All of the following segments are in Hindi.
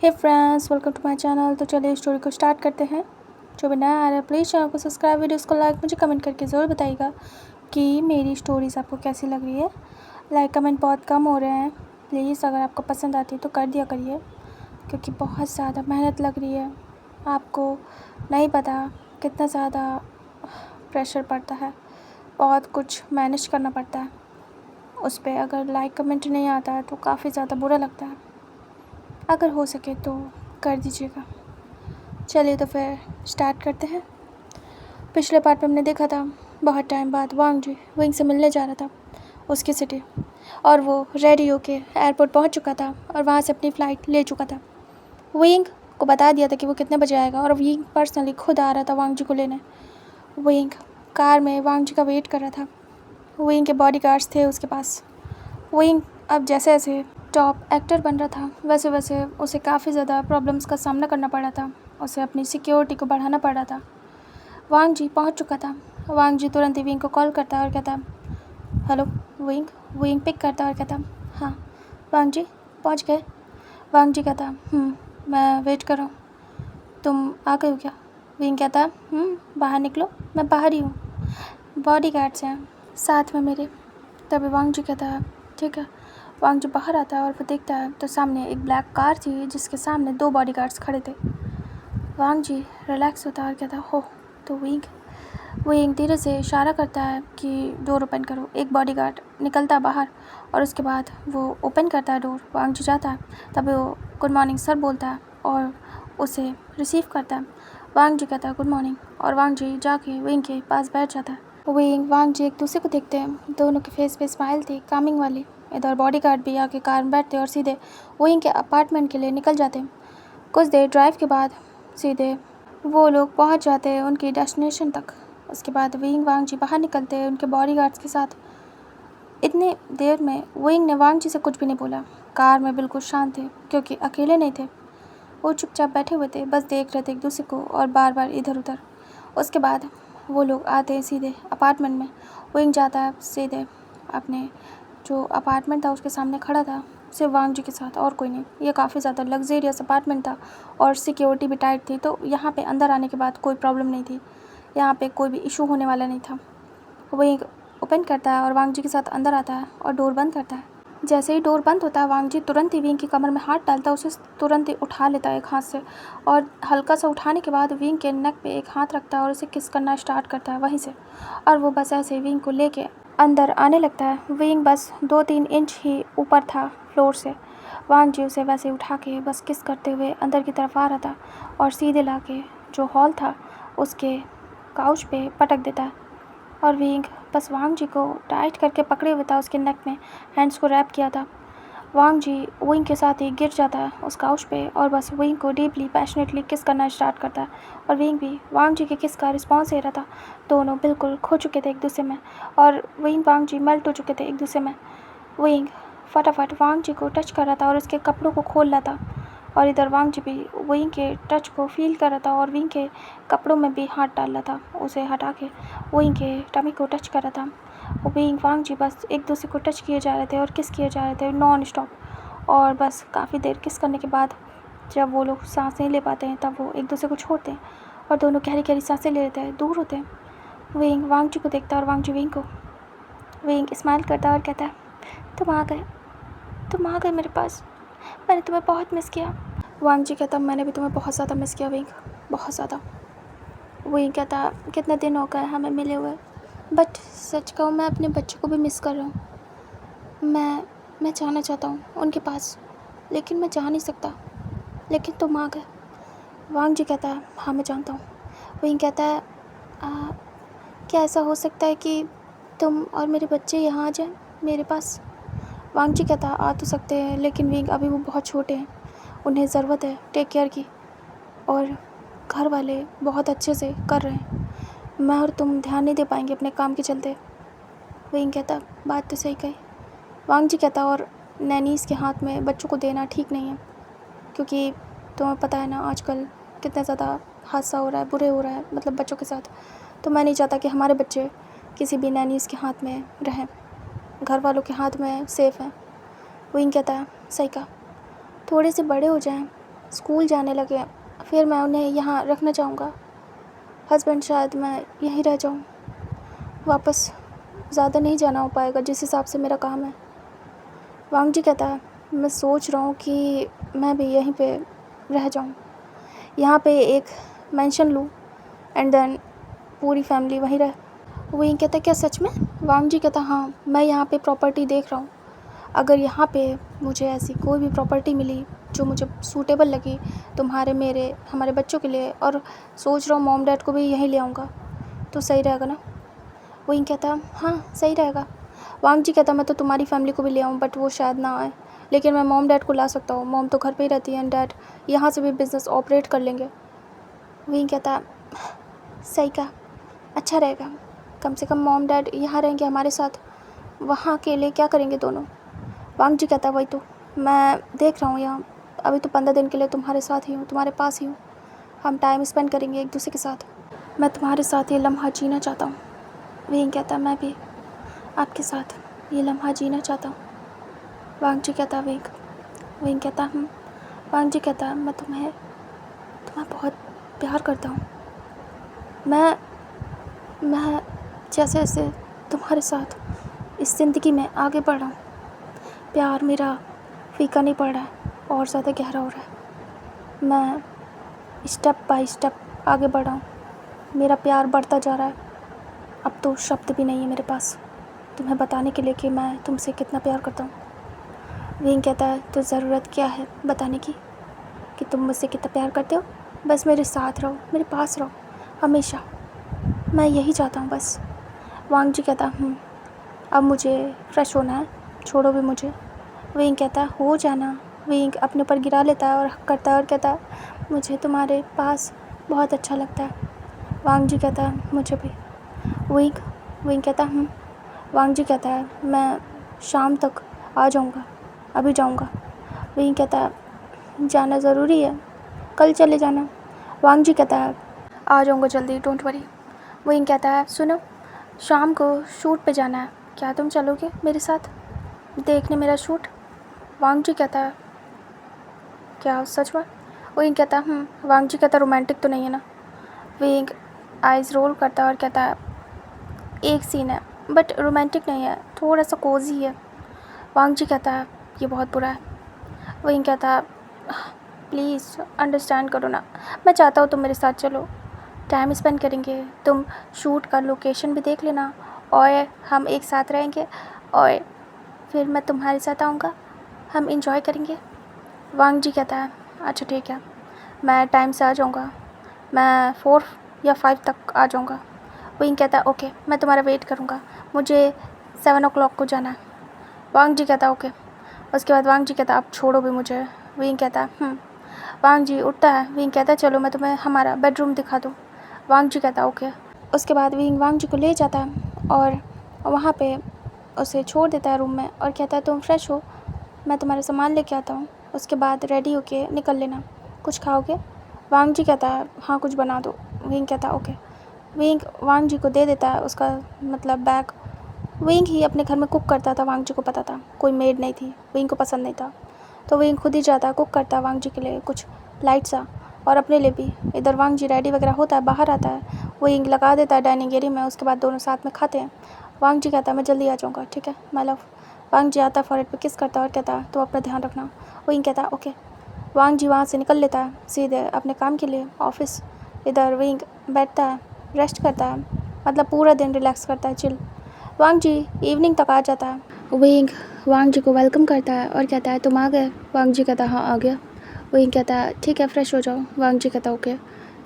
Hey friends, welcome to my channel. तो चलिए स्टोरी को स्टार्ट करते हैं। जो भी नया आ रहा है प्लीज़ चैनल को सब्सक्राइब, वीडियोस को लाइक, मुझे कमेंट करके ज़रूर बताइएगा कि मेरी स्टोरीज़ आपको कैसी लग रही है। लाइक कमेंट बहुत कम हो रहे हैं, प्लीज़ अगर आपको पसंद आती है तो कर दिया करिए, क्योंकि बहुत ज़्यादा मेहनत लग रही है। आपको नहीं पता कितना ज़्यादा प्रेशर पड़ता है, बहुत कुछ मैनेज करना पड़ता है। उस पर अगर लाइक कमेंट नहीं आता है तो काफ़ी ज़्यादा बुरा लगता है। अगर हो सके तो कर दीजिएगा। चलिए तो फिर स्टार्ट करते हैं। पिछले पार्ट में हमने देखा था बहुत टाइम बाद वांग जी विंग से मिलने जा रहा था उसकी सिटी, और वो रेडी होके एयरपोर्ट पहुंच चुका था और वहां से अपनी फ़्लाइट ले चुका था। विंग को बता दिया था कि वो कितने बजे आएगा और विंग पर्सनली खुद आ रहा था वांग जी को लेने। विंग कार में वांग जी का वेट कर रहा था। विंग के बॉडीगार्ड्स थे उसके पास। विंग अब जैसे जैसे टॉप एक्टर बन रहा था वैसे वैसे उसे काफ़ी ज़्यादा प्रॉब्लम्स का सामना करना पड़ रहा था। उसे अपनी सिक्योरिटी को बढ़ाना पड़ रहा था। वांग जी पहुंच चुका था। वांग जी तुरंत ही विंग को कॉल करता और कहता, हेलो विंग। विंग पिक करता और कहता, हाँ वांग जी पहुंच गए। वांग जी कहता, मैं वेट कर रहा हूँ, तुम आ गए हो क्या? विंग कहता, बाहर निकलो, मैं बाहर ही हूँ, बॉडीगार्ड्स हैं साथ में मेरे। तभी वांग जी कहता है, ठीक है। वांग जी बाहर आता है और वो देखता है तो सामने एक ब्लैक कार थी जिसके सामने 2 बॉडीगार्ड्स खड़े थे। वांग जी रिलैक्स होता है और कहता है, हो तो विंग धीरे से इशारा करता है कि डोर ओपन करो। एक बॉडीगार्ड निकलता है बाहर और उसके बाद वो ओपन करता है डोर। वांग जी जाता है, तभी वो गुड मॉर्निंग सर बोलता है और उसे रिसीव करता है। वांग जी कहता है गुड मॉर्निंग और वांग जी जाके विंग के पास बैठ जाता है। विंग वांग जी एक दूसरे को देखते हैं, दोनों के फेस पे स्माइल थी कामिंग वाली। इधर बॉडीगार्ड भी आके कार में बैठते और सीधे विंग के अपार्टमेंट के लिए निकल जाते। कुछ देर ड्राइव के बाद सीधे वो लोग पहुंच जाते हैं उनकी डेस्टिनेशन तक। उसके बाद विंग वांग जी बाहर निकलते हैं उनके बॉडीगार्ड्स के साथ। इतनी देर में विंग ने वांग जी से कुछ भी नहीं बोला। कार में बिल्कुल शांत थे क्योंकि अकेले नहीं थे। वो चुपचाप बैठे हुए थे, बस देख रहे थे एक दूसरे को और बार बार इधर उधर। उसके बाद वो लोग आते हैं सीधे अपार्टमेंट में। विंग जाता है सीधे अपने जो अपार्टमेंट था उसके सामने खड़ा था, सिर्फ वांग जी के साथ और कोई नहीं। ये काफ़ी ज़्यादा लग्जेरियस अपार्टमेंट था और सिक्योरिटी भी टाइट थी, तो यहाँ पे अंदर आने के बाद कोई प्रॉब्लम नहीं थी। यहाँ पे कोई भी इशू होने वाला नहीं था। विंग ओपन करता है और वांग जी के साथ अंदर आता है और डोर बंद करता है। जैसे ही डोर बंद होता है वांग जी तुरंत ही विंग की कमर में हाथ डालता है, उसे तुरंत ही उठा लेता है एक हाथ से, और हल्का सा उठाने के बाद विंग के नेक पे एक हाथ रखता है और उसे किस करना स्टार्ट करता है वहीं से। और वो बस ऐसे विंग को लेके अंदर आने लगता है। विंग बस 2-3 इंच ही ऊपर था फ्लोर से। वांग जी उसे वैसे उठा के बस किस करते हुए अंदर की तरफ आ रहा था और सीधे ला के जो हॉल था उसके काउच पे पटक देता है। और विंग बस वांग जी को टाइट करके पकड़े हुए था, उसके नेक में हैंड्स को रैप किया था। वांग जी विंग के साथ ही गिर जाता है उस काउच पे और बस विंग को डीपली पैशनेटली किस करना स्टार्ट करता है। और विंग भी वांग जी के किस का रिस्पॉन्स दे रहा था। दोनों बिल्कुल खो चुके थे एक दूसरे में और विंग वांग जी मेल्ट हो चुके थे एक दूसरे में। विंग फटाफट वांग जी को टच कर रहा था और उसके कपड़ों को खोल रहा था, और इधर वांग जी भी विंग के टच को फील कर रहा था और विंग के कपड़ों में भी हाथ डाल रहा था, उसे हटा के विंग के टमी को टच कर रहा था। विंग वांग जी बस एक दूसरे को टच किए जा रहे थे और किस किए जा रहे थे नॉन स्टॉप। और बस काफ़ी देर किस करने के बाद जब वो लोग सांस नहीं ले पाते हैं तब वो एक दूसरे को छोड़ते हैं और दोनों गहरी गहरी सांसें ले लेते हैं, दूर होते हैं। विंग वांग जी को देखता है और वांग जी विंग को। विंग स्माइल करता है और कहता है, तुम आ गए मेरे पास, मैंने तुम्हें बहुत मिस किया। वांग जी कहता, मैंने भी तुम्हें बहुत ज़्यादा मिस किया विंग, बहुत ज़्यादा। विंग कहता, कितने दिन हो गए हमें मिले हुए, बट सच कहूँ मैं अपने बच्चे को भी मिस कर रहा हूँ। मैं जाना चाहता हूँ उनके पास, लेकिन मैं जा नहीं सकता, लेकिन तुम आ गए। वांग जी कहता है, हाँ मैं जानता हूँ। विंग कहता है, क्या ऐसा हो सकता है कि तुम और मेरे बच्चे यहाँ आ जाएं मेरे पास? वांग जी कहता, आ तो सकते हैं, लेकिन विंग अभी वो बहुत छोटे हैं, उन्हें ज़रूरत है टेक केयर की, और घर वाले बहुत अच्छे से कर रहे हैं, मैं और तुम ध्यान नहीं दे पाएंगे अपने काम के चलते। विंग कहता, बात तो सही कही। वांग जी कहता, और नैनीज़ के हाथ में बच्चों को देना ठीक नहीं है, क्योंकि तुम्हें पता है ना आजकल कितना ज़्यादा हादसा हो रहा है, बुरे हो रहा है मतलब बच्चों के साथ, तो मैं नहीं चाहता कि हमारे बच्चे किसी भी नैनीज़ के हाथ में रहें, घर वालों के हाथ में सेफ़ हैं। विंग कहता है, सही कहा, थोड़े से बड़े हो जाएं स्कूल जाने लगे फिर मैं उन्हें यहाँ रखना चाहूँगा। हस्बैंड शायद मैं यहीं रह जाऊँ, वापस ज़्यादा नहीं जाना हो पाएगा जिस हिसाब से मेरा काम है। वांग जी कहता है मैं सोच रहा हूँ कि मैं भी यहीं पे रह जाऊँ, यहाँ पे एक मेंशन लूँ एंड देन पूरी फैमिली वहीं रहे। वो यहीं कहता क्या सच में? वांग जी कहता हाँ, मैं यहाँ पे प्रॉपर्टी देख रहा हूँ। अगर यहाँ पे मुझे ऐसी कोई भी प्रॉपर्टी मिली जो मुझे सूटेबल लगी तुम्हारे मेरे हमारे बच्चों के लिए, और सोच रहा हूँ मॉम डैड को भी यहीं ले आऊँगा, तो सही रहेगा ना? वो यहीं कहता हाँ सही रहेगा। वांग जी कहता मैं तो तुम्हारी फैमिली को भी ले आऊँ बट वो शायद ना आए, लेकिन मैं मॉम डैड को ला सकता हूँ। मॉम तो घर पे ही रहती है एंड डैड यहाँ से भी बिज़नेस ऑपरेट कर लेंगे। वहीं कहता सही कहा, अच्छा रहेगा, कम से कम मॉम डैड यहाँ रहेंगे हमारे साथ, वहाँ अकेले क्या करेंगे दोनों। वांग जी कहता वही तो मैं देख रहा हूँ, यहाँ अभी तो 15 दिन के लिए तुम्हारे साथ ही हूँ, तुम्हारे पास ही हूँ, हम टाइम स्पेंड करेंगे एक दूसरे के साथ, मैं तुम्हारे साथ ये लम्हा जीना चाहता हूँ। वहीं कहता मैं भी आपके साथ ये लम्हा जीना चाहता हूँ। वांग जी कहता वहीं कहता वांग जी कहता मैं तुम्हें बहुत प्यार करता हूँ। मैं जैसे जैसे तुम्हारे साथ इस ज़िंदगी में आगे बढ़ रहा हूँ, प्यार मेरा फीका नहीं पड़ रहा है और ज़्यादा गहरा हो रहा है। मैं स्टेप बाय स्टेप आगे बढ़ रहा हूँ, मेरा प्यार बढ़ता जा रहा है। अब तो शब्द भी नहीं है मेरे पास तुम्हें बताने के लिए कि मैं तुमसे कितना प्यार करता हूँ। वहीं कहता है तो ज़रूरत क्या है बताने की कि तुम मुझसे कितना प्यार करते हो? बस मेरे साथ रहो, मेरे पास रहो हमेशा, मैं यही चाहता हूँ बस। वांग जी कहता अब मुझे फ्रेश होना है, छोड़ो भी मुझे। वहीं कहता हो जाना। वहीं अपने ऊपर गिरा लेता है और हक करता है और कहता है मुझे तुम्हारे पास बहुत अच्छा लगता है। वांग जी कहता है मुझे भी। वहीं कहता वांग जी कहता है मैं शाम तक आ जाऊँगा, अभी जाऊँगा। वहीं कहता है जाना ज़रूरी है, कल चले जाना। वांग जी कहता है आ जाऊँगा जल्दी, डोंट वरी। वहीं कहता है सुनो, शाम को शूट पे जाना है, क्या तुम चलोगे मेरे साथ देखने मेरा शूट? वांग जी कहता है क्या सच में? वहीं कहता वांग जी कहता रोमांटिक तो नहीं है ना? वहीं आइज़ रोल करता है और कहता है एक सीन है बट रोमांटिक नहीं है, थोड़ा सा कोजी है। वांग जी कहता है ये बहुत बुरा है। वहीं कहता है प्लीज़ अंडरस्टैंड करो ना, मैं चाहता हूँ तुम मेरे साथ चलो, टाइम स्पेंड करेंगे, तुम शूट का लोकेशन भी देख लेना और हम एक साथ रहेंगे और फिर मैं तुम्हारे साथ आऊँगा, हम इंजॉय करेंगे। वांग जी कहता है अच्छा ठीक है, मैं टाइम से आ जाऊँगा, मैं 4 या 5 तक आ जाऊँगा। वहीं कहता है ओके, मैं तुम्हारा वेट करूँगा, मुझे 7 o'clock को जाना है। वांग जी कहता ओके। उसके बाद वांग जी कहता अब छोड़ो भी मुझे। वहीं कहता वांग जी उठता है। वहीं कहता चलो मैं तुम्हें हमारा बेडरूम दिखा दूँ। वांग जी कहता ओके। उसके बाद वांग जी को ले जाता है और वहाँ पे उसे छोड़ देता है रूम में और कहता है तुम फ्रेश हो, मैं तुम्हारा सामान लेके आता हूँ, उसके बाद रेडी होके निकल लेना, कुछ खाओगे? वांग जी कहता है हाँ कुछ बना दो। वहीं कहता ओके। वहीं वांग जी को दे देता है उसका मतलब बैग। वहीं ही अपने घर में कुक करता था, वांग जी को पता था, कोई मेड नहीं थी, वहीं को पसंद नहीं था, तो वहीं खुद ही जाता कुक करता वांग जी के लिए कुछ लाइट सा और अपने लिए भी। इधर वांग जी रेडी वगैरह होता है, बाहर आता है, वहीं लगा देता है डाइनिंग एरिया में, उसके बाद दोनों साथ में खाते हैं। वांग जी कहता है मैं जल्दी आ जाऊँगा, ठीक है माय लव। वांग जी आता है फॉरहेड पे किस करता है और कहता है तो अपना ध्यान रखना। वहीं कहता है ओके। वांग जी वहाँ से निकल लेता है सीधे अपने काम के लिए ऑफिस। इधर वहीं बैठता है, रेस्ट करता है, मतलब पूरा दिन रिलैक्स करता है, चिल। वांग जी इवनिंग तक आ जाता है। वहीं वांग जी को वेलकम करता है और कहता है तुम आ गए? वांग जी कहता हाँ आ गया। वहीं कहता है ठीक है फ्रेश हो जाओ। वांग जी कहता ओके।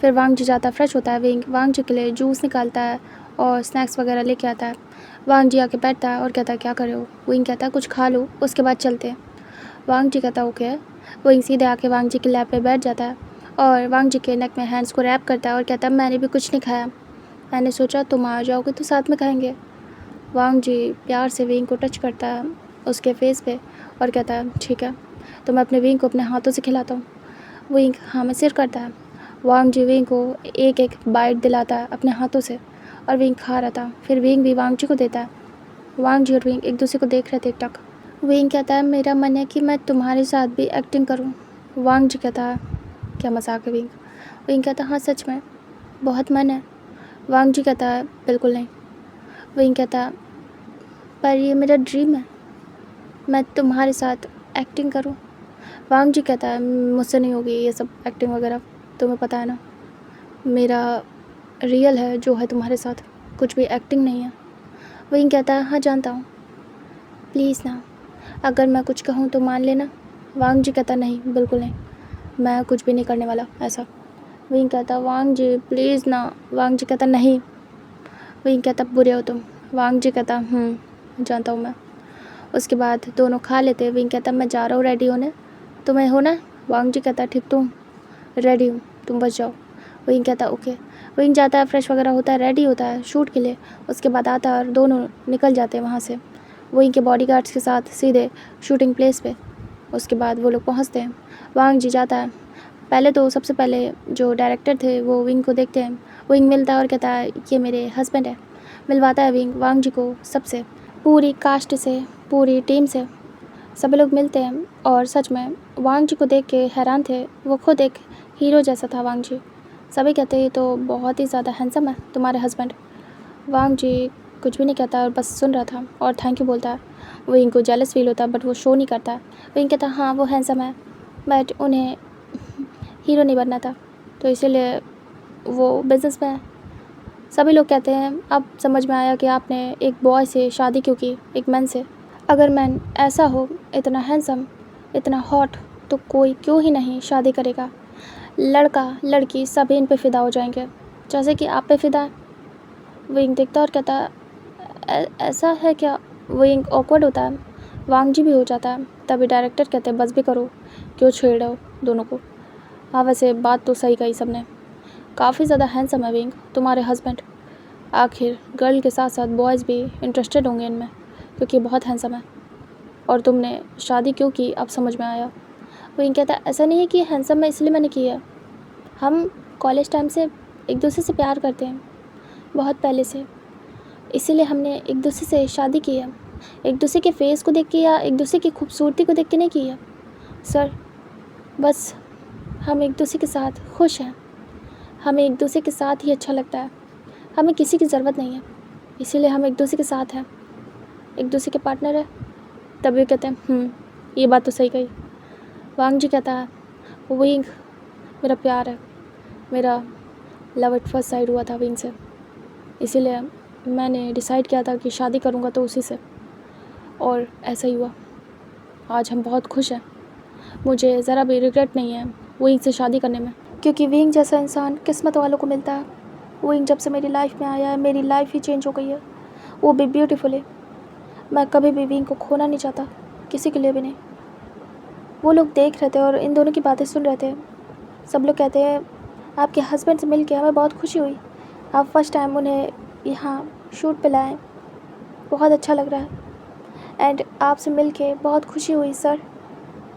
फिर वांग जी जाता फ्रेश होता है, वहीं वांग जी के लिए जूस निकालता है और स्नैक्स वगैरह लेके आता है। वांग जी आके बैठता है और कहता है क्या कर रहे हो? वहीं कहता है कुछ खा लो उसके बाद चलते हैं। वांग जी कहता ओके। वहीं सीधे आके वांग जी के लैप पे बैठ जाता है और वांग जी के नेक में हैंड्स को रैप करता है और कहता है मैंने भी कुछ नहीं खाया, मैंने सोचा तुम आ जाओगे तो साथ में खाएंगे। वांग जी प्यार से विंग को टच करता है उसके फेस पे और कहता है ठीक है, तो मैं अपने विंग को अपने हाथों से खिलाता हूँ। विंग हाँ में सिर करता है। वांग जी विंग को एक एक बाइट दिलाता है अपने हाथों से और विंग खा रहा था। फिर विंग भी वांग जी को देता है। वांग जी और विंग एक दूसरे को देख रहे थे टक। विंग कहता है मेरा मन है कि मैं तुम्हारे साथ भी एक्टिंग करूँ। वांग जी कहता है क्या मजाक है विंग? विंग कहता हाँ सच में, बहुत मन है। वांग जी कहता है बिल्कुल नहीं। विंग कहता पर ये मेरा ड्रीम है, मैं तुम्हारे साथ एक्टिंग करूं। वांग जी कहता है मुझसे नहीं होगी ये सब एक्टिंग वगैरह, तुम्हें पता है ना मेरा रियल है जो है तुम्हारे साथ, कुछ भी एक्टिंग नहीं है। विंग कहता है हाँ जानता हूँ, प्लीज़ ना, अगर मैं कुछ कहूँ तो मान लेना। वांग जी कहता नहीं बिल्कुल नहीं, मैं कुछ भी नहीं करने वाला ऐसा। विंग कहता वांग जी प्लीज़ ना। वांग जी कहता नहीं। विंग कहता बुरे हो तुम। वांग जी कहता जानता हूँ मैं। उसके बाद दोनों खा लेते। विंग कहता मैं जा रहा हूँ रेडी होने, तुम्हें हो ना? वांग जी कहता ठीक, तुम रेडी हूँ, तुम बस जाओ। विंग कहता ओके। विंग जाता है, फ्रेश वगैरह होता है, रेडी होता है शूट के लिए। उसके बाद आता है और दोनों निकल जाते हैं वहाँ से विंग के बॉडीगार्ड्स के साथ सीधे शूटिंग प्लेस पे। उसके बाद वो लोग पहुँचते हैं। वांग जी जाता है, पहले तो सबसे पहले जो डायरेक्टर थे वो विंग को देखते हैं। विंग मिलता है और कहता है ये मेरे हस्बैंड है। मिलवाता है विंग वांग जी को सबसे, पूरी कास्ट से, पूरी टीम से। सभी लोग मिलते हैं और सच में वांग जी को देख के हैरान थे। वो खुद एक हीरो जैसा था वांग जी। सभी कहते हैं तो बहुत ही ज़्यादा हैंडसम है तुम्हारे हस्बैंड। वांग जी कुछ भी नहीं कहता और बस सुन रहा था और थैंक यू बोलता है। विंग को जेलस फील होता है बट वो शो नहीं करता है। विंग कहता हाँ वो हैंडसम है बट उन्हें हीरो नहीं बनना था, तो इसीलिए वो बिज़नेस में है। सभी लोग कहते हैं अब समझ में आया कि आपने एक बॉय से शादी क्यों की, एक मैन से। अगर मैन ऐसा हो, इतना हैंडसम, इतना हॉट, तो कोई क्यों ही नहीं शादी करेगा। लड़का लड़की सभी इन पे फ़िदा हो जाएंगे जैसे कि आप पे फ़िदा है। विंग देखता और कहता ऐसा है क्या? विंग ऑकवर्ड होता है, वांग जी भी हो जाता है। तभी डायरेक्टर कहते हैं बस भी करो, क्यों छेड़ रहे हो दोनों को। हाँ वैसे बात तो सही कही सबने, काफ़ी ज़्यादा हैंडसम है विंग तुम्हारे हस्बैंड। आखिर गर्ल के साथ साथ बॉयज़ भी इंटरेस्टेड होंगे इनमें क्योंकि बहुत हैंडसम है। और तुमने शादी क्यों की अब समझ में आया। विंग कहता है ऐसा नहीं है कि हैंडसम है इसलिए मैंने की है, हम कॉलेज टाइम से एक दूसरे से प्यार करते हैं, बहुत पहले से, इसीलिए हमने एक दूसरे से शादी की है। एक दूसरे के फेस को देख के या एक दूसरे की खूबसूरती को देख के नहीं की है सर, बस हम एक दूसरे के साथ खुश हैं, हमें एक दूसरे के साथ ही अच्छा लगता है, हमें किसी की ज़रूरत नहीं है, इसीलिए हम एक दूसरे के साथ हैं, एक दूसरे के पार्टनर है। तभी कहते हैं ये बात तो सही कही। वांग जी कहता है विंग मेरा प्यार है, मेरा लव एट फर्स्ट साइड हुआ था विंग से, इसीलिए मैंने डिसाइड किया था कि शादी करूँगा तो उसी से, और ऐसा ही हुआ। आज हम बहुत खुश हैं, मुझे ज़रा भी रिग्रेट नहीं है विंग से शादी करने में, क्योंकि विंग जैसा इंसान किस्मत वालों को मिलता है। विंग जब से मेरी लाइफ में आया है मेरी लाइफ ही चेंज हो गई है, वो भी ब्यूटीफुली। मैं कभी भी विंग को खोना नहीं चाहता, किसी के लिए भी नहीं। वो लोग देख रहे थे और इन दोनों की बातें सुन रहे थे। सब लोग कहते हैं आपके हस्बैंड से मिल के हमें बहुत खुशी हुई, आप फर्स्ट टाइम उन्हें यहाँ शूट पे लाएँ, बहुत अच्छा लग रहा है, एंड आपसे मिल के बहुत खुशी हुई सर।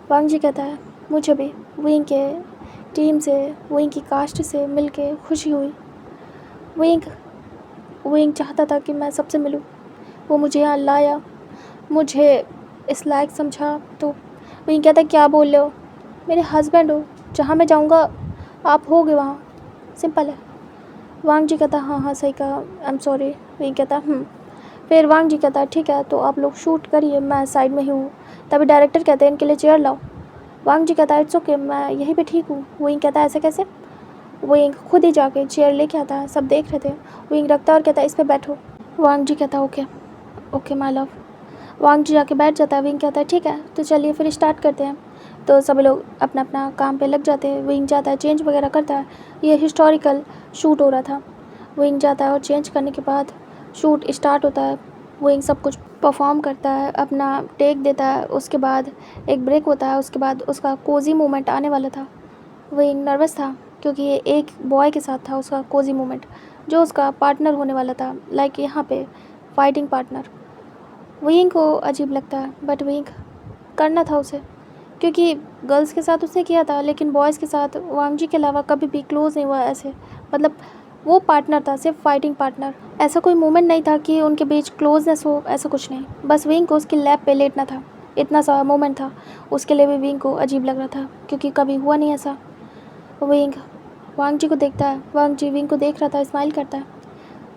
वांग जी कहता है मुझे भी विंग के टीम से, विंग की कास्ट से मिल के खुशी हुई। विंग चाहता था कि मैं सबसे मिलूं, वो मुझे यहाँ लाया, मुझे इस लायक समझा। तो विंग कहता क्या बोल रहे हो, मेरे हस्बैंड हो, जहाँ मैं जाऊँगा आप होगे वहाँ, सिंपल है। वांग जी कहता हाँ सही कहा, आई एम सॉरी। विंग कहता फिर वांग जी कहता ठीक है तो आप लोग शूट करिए, मैं साइड में ही हूँ। तभी डायरेक्टर कहते हैं इनके लिए चेयर लाओ। वांग जी कहता है इट्स ओके, मैं यहीं पे ठीक हूँ। विंग कहता है ऐसे कैसे? विंग खुद ही जाके चेयर लेके आता है, सब देख रहे थे। विंग रखता है और कहता है इस पर बैठो। वांग जी कहता है ओके ओके माय लव। वांग जी जाके बैठ जाता है। विंग कहता है ठीक है तो चलिए फिर स्टार्ट करते हैं। तो सभी लोग अपना अपना काम पे लग जाते हैं। विंग जाता है चेंज वगैरह करता है, ये हिस्टोरिकल शूट हो रहा था। विंग जाता है और चेंज करने के बाद शूट स्टार्ट होता है। विंग सब कुछ परफॉर्म करता है, अपना टेक देता है, उसके बाद एक ब्रेक होता है, उसके बाद उसका कोजी मोमेंट आने वाला था। विंग नर्वस था क्योंकि ये एक बॉय के साथ था उसका कोजी मोमेंट, जो उसका पार्टनर होने वाला था, लाइक यहाँ पे फाइटिंग पार्टनर। विंग को अजीब लगता है बट विंग करना था उसे, क्योंकि गर्ल्स के साथ उसने किया था लेकिन बॉयज़ के साथ वांग जी के अलावा कभी भी क्लोज नहीं हुआ ऐसे, मतलब वो पार्टनर था सिर्फ फाइटिंग पार्टनर। ऐसा कोई मोमेंट नहीं था कि उनके बीच क्लोजनेस हो, ऐसा कुछ नहीं। बस विंग को उसकी लैब पे लेटना था, इतना सा मोमेंट था। उसके लिए भी विंग को अजीब लग रहा था क्योंकि कभी हुआ नहीं ऐसा। विंग वांग जी को देखता है। वांग जी विंग को देख रहा था, स्माइल करता है।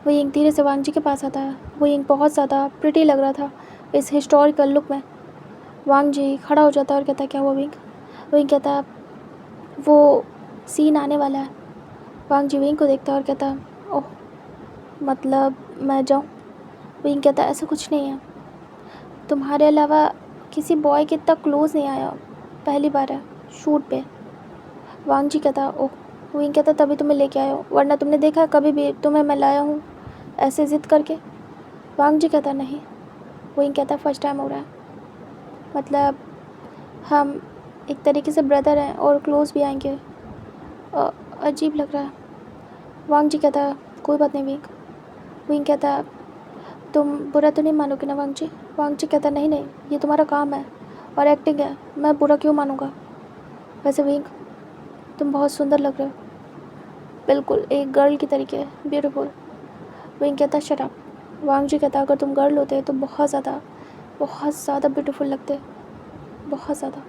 विंग धीरे से वांग जी के पास आता है। विंग बहुत ज़्यादा प्रिटी लग रहा था इस हिस्टोरिकल लुक में। वांग जी खड़ा हो जाता है और कहता है क्या हुआ विंग? विंग कहता है वो सीन आने वाला है। वांग जी विंग को देखता है और कहता है ओह, मतलब मैं जाऊँ? विंग कहता है ऐसा कुछ नहीं है, तुम्हारे अलावा किसी बॉय के इतना क्लोज नहीं आया, पहली बार है शूट पे। वांग जी कहता ओह। विंग कहता तभी तुम्हें लेके आया हो, वरना तुमने देखा कभी भी तुम्हें मैं लाया हूँ ऐसे ज़िद करके? वांग जी कहता नहीं। विंग कहता फर्स्ट टाइम हो रहा है, मतलब हम एक तरीके से ब्रदर हैं और क्लोज भी आएंगे, अजीब लग रहा है। वांग जी कहता कोई बात नहीं विंग। विंग कहता तुम बुरा तो नहीं मानोगे ना वांग जी? वांग जी कहता नहीं नहीं, ये तुम्हारा काम है और एक्टिंग है, मैं बुरा क्यों मानूंगा? वैसे विंग तुम बहुत सुंदर लग रहे हो, बिल्कुल एक गर्ल की तरीके, ब्यूटीफुल। विंग कहता शट अप। वांग जी कहता अगर तुम गर्ल होते तो बहुत ज़्यादा ब्यूटीफुल लगते, बहुत ज़्यादा,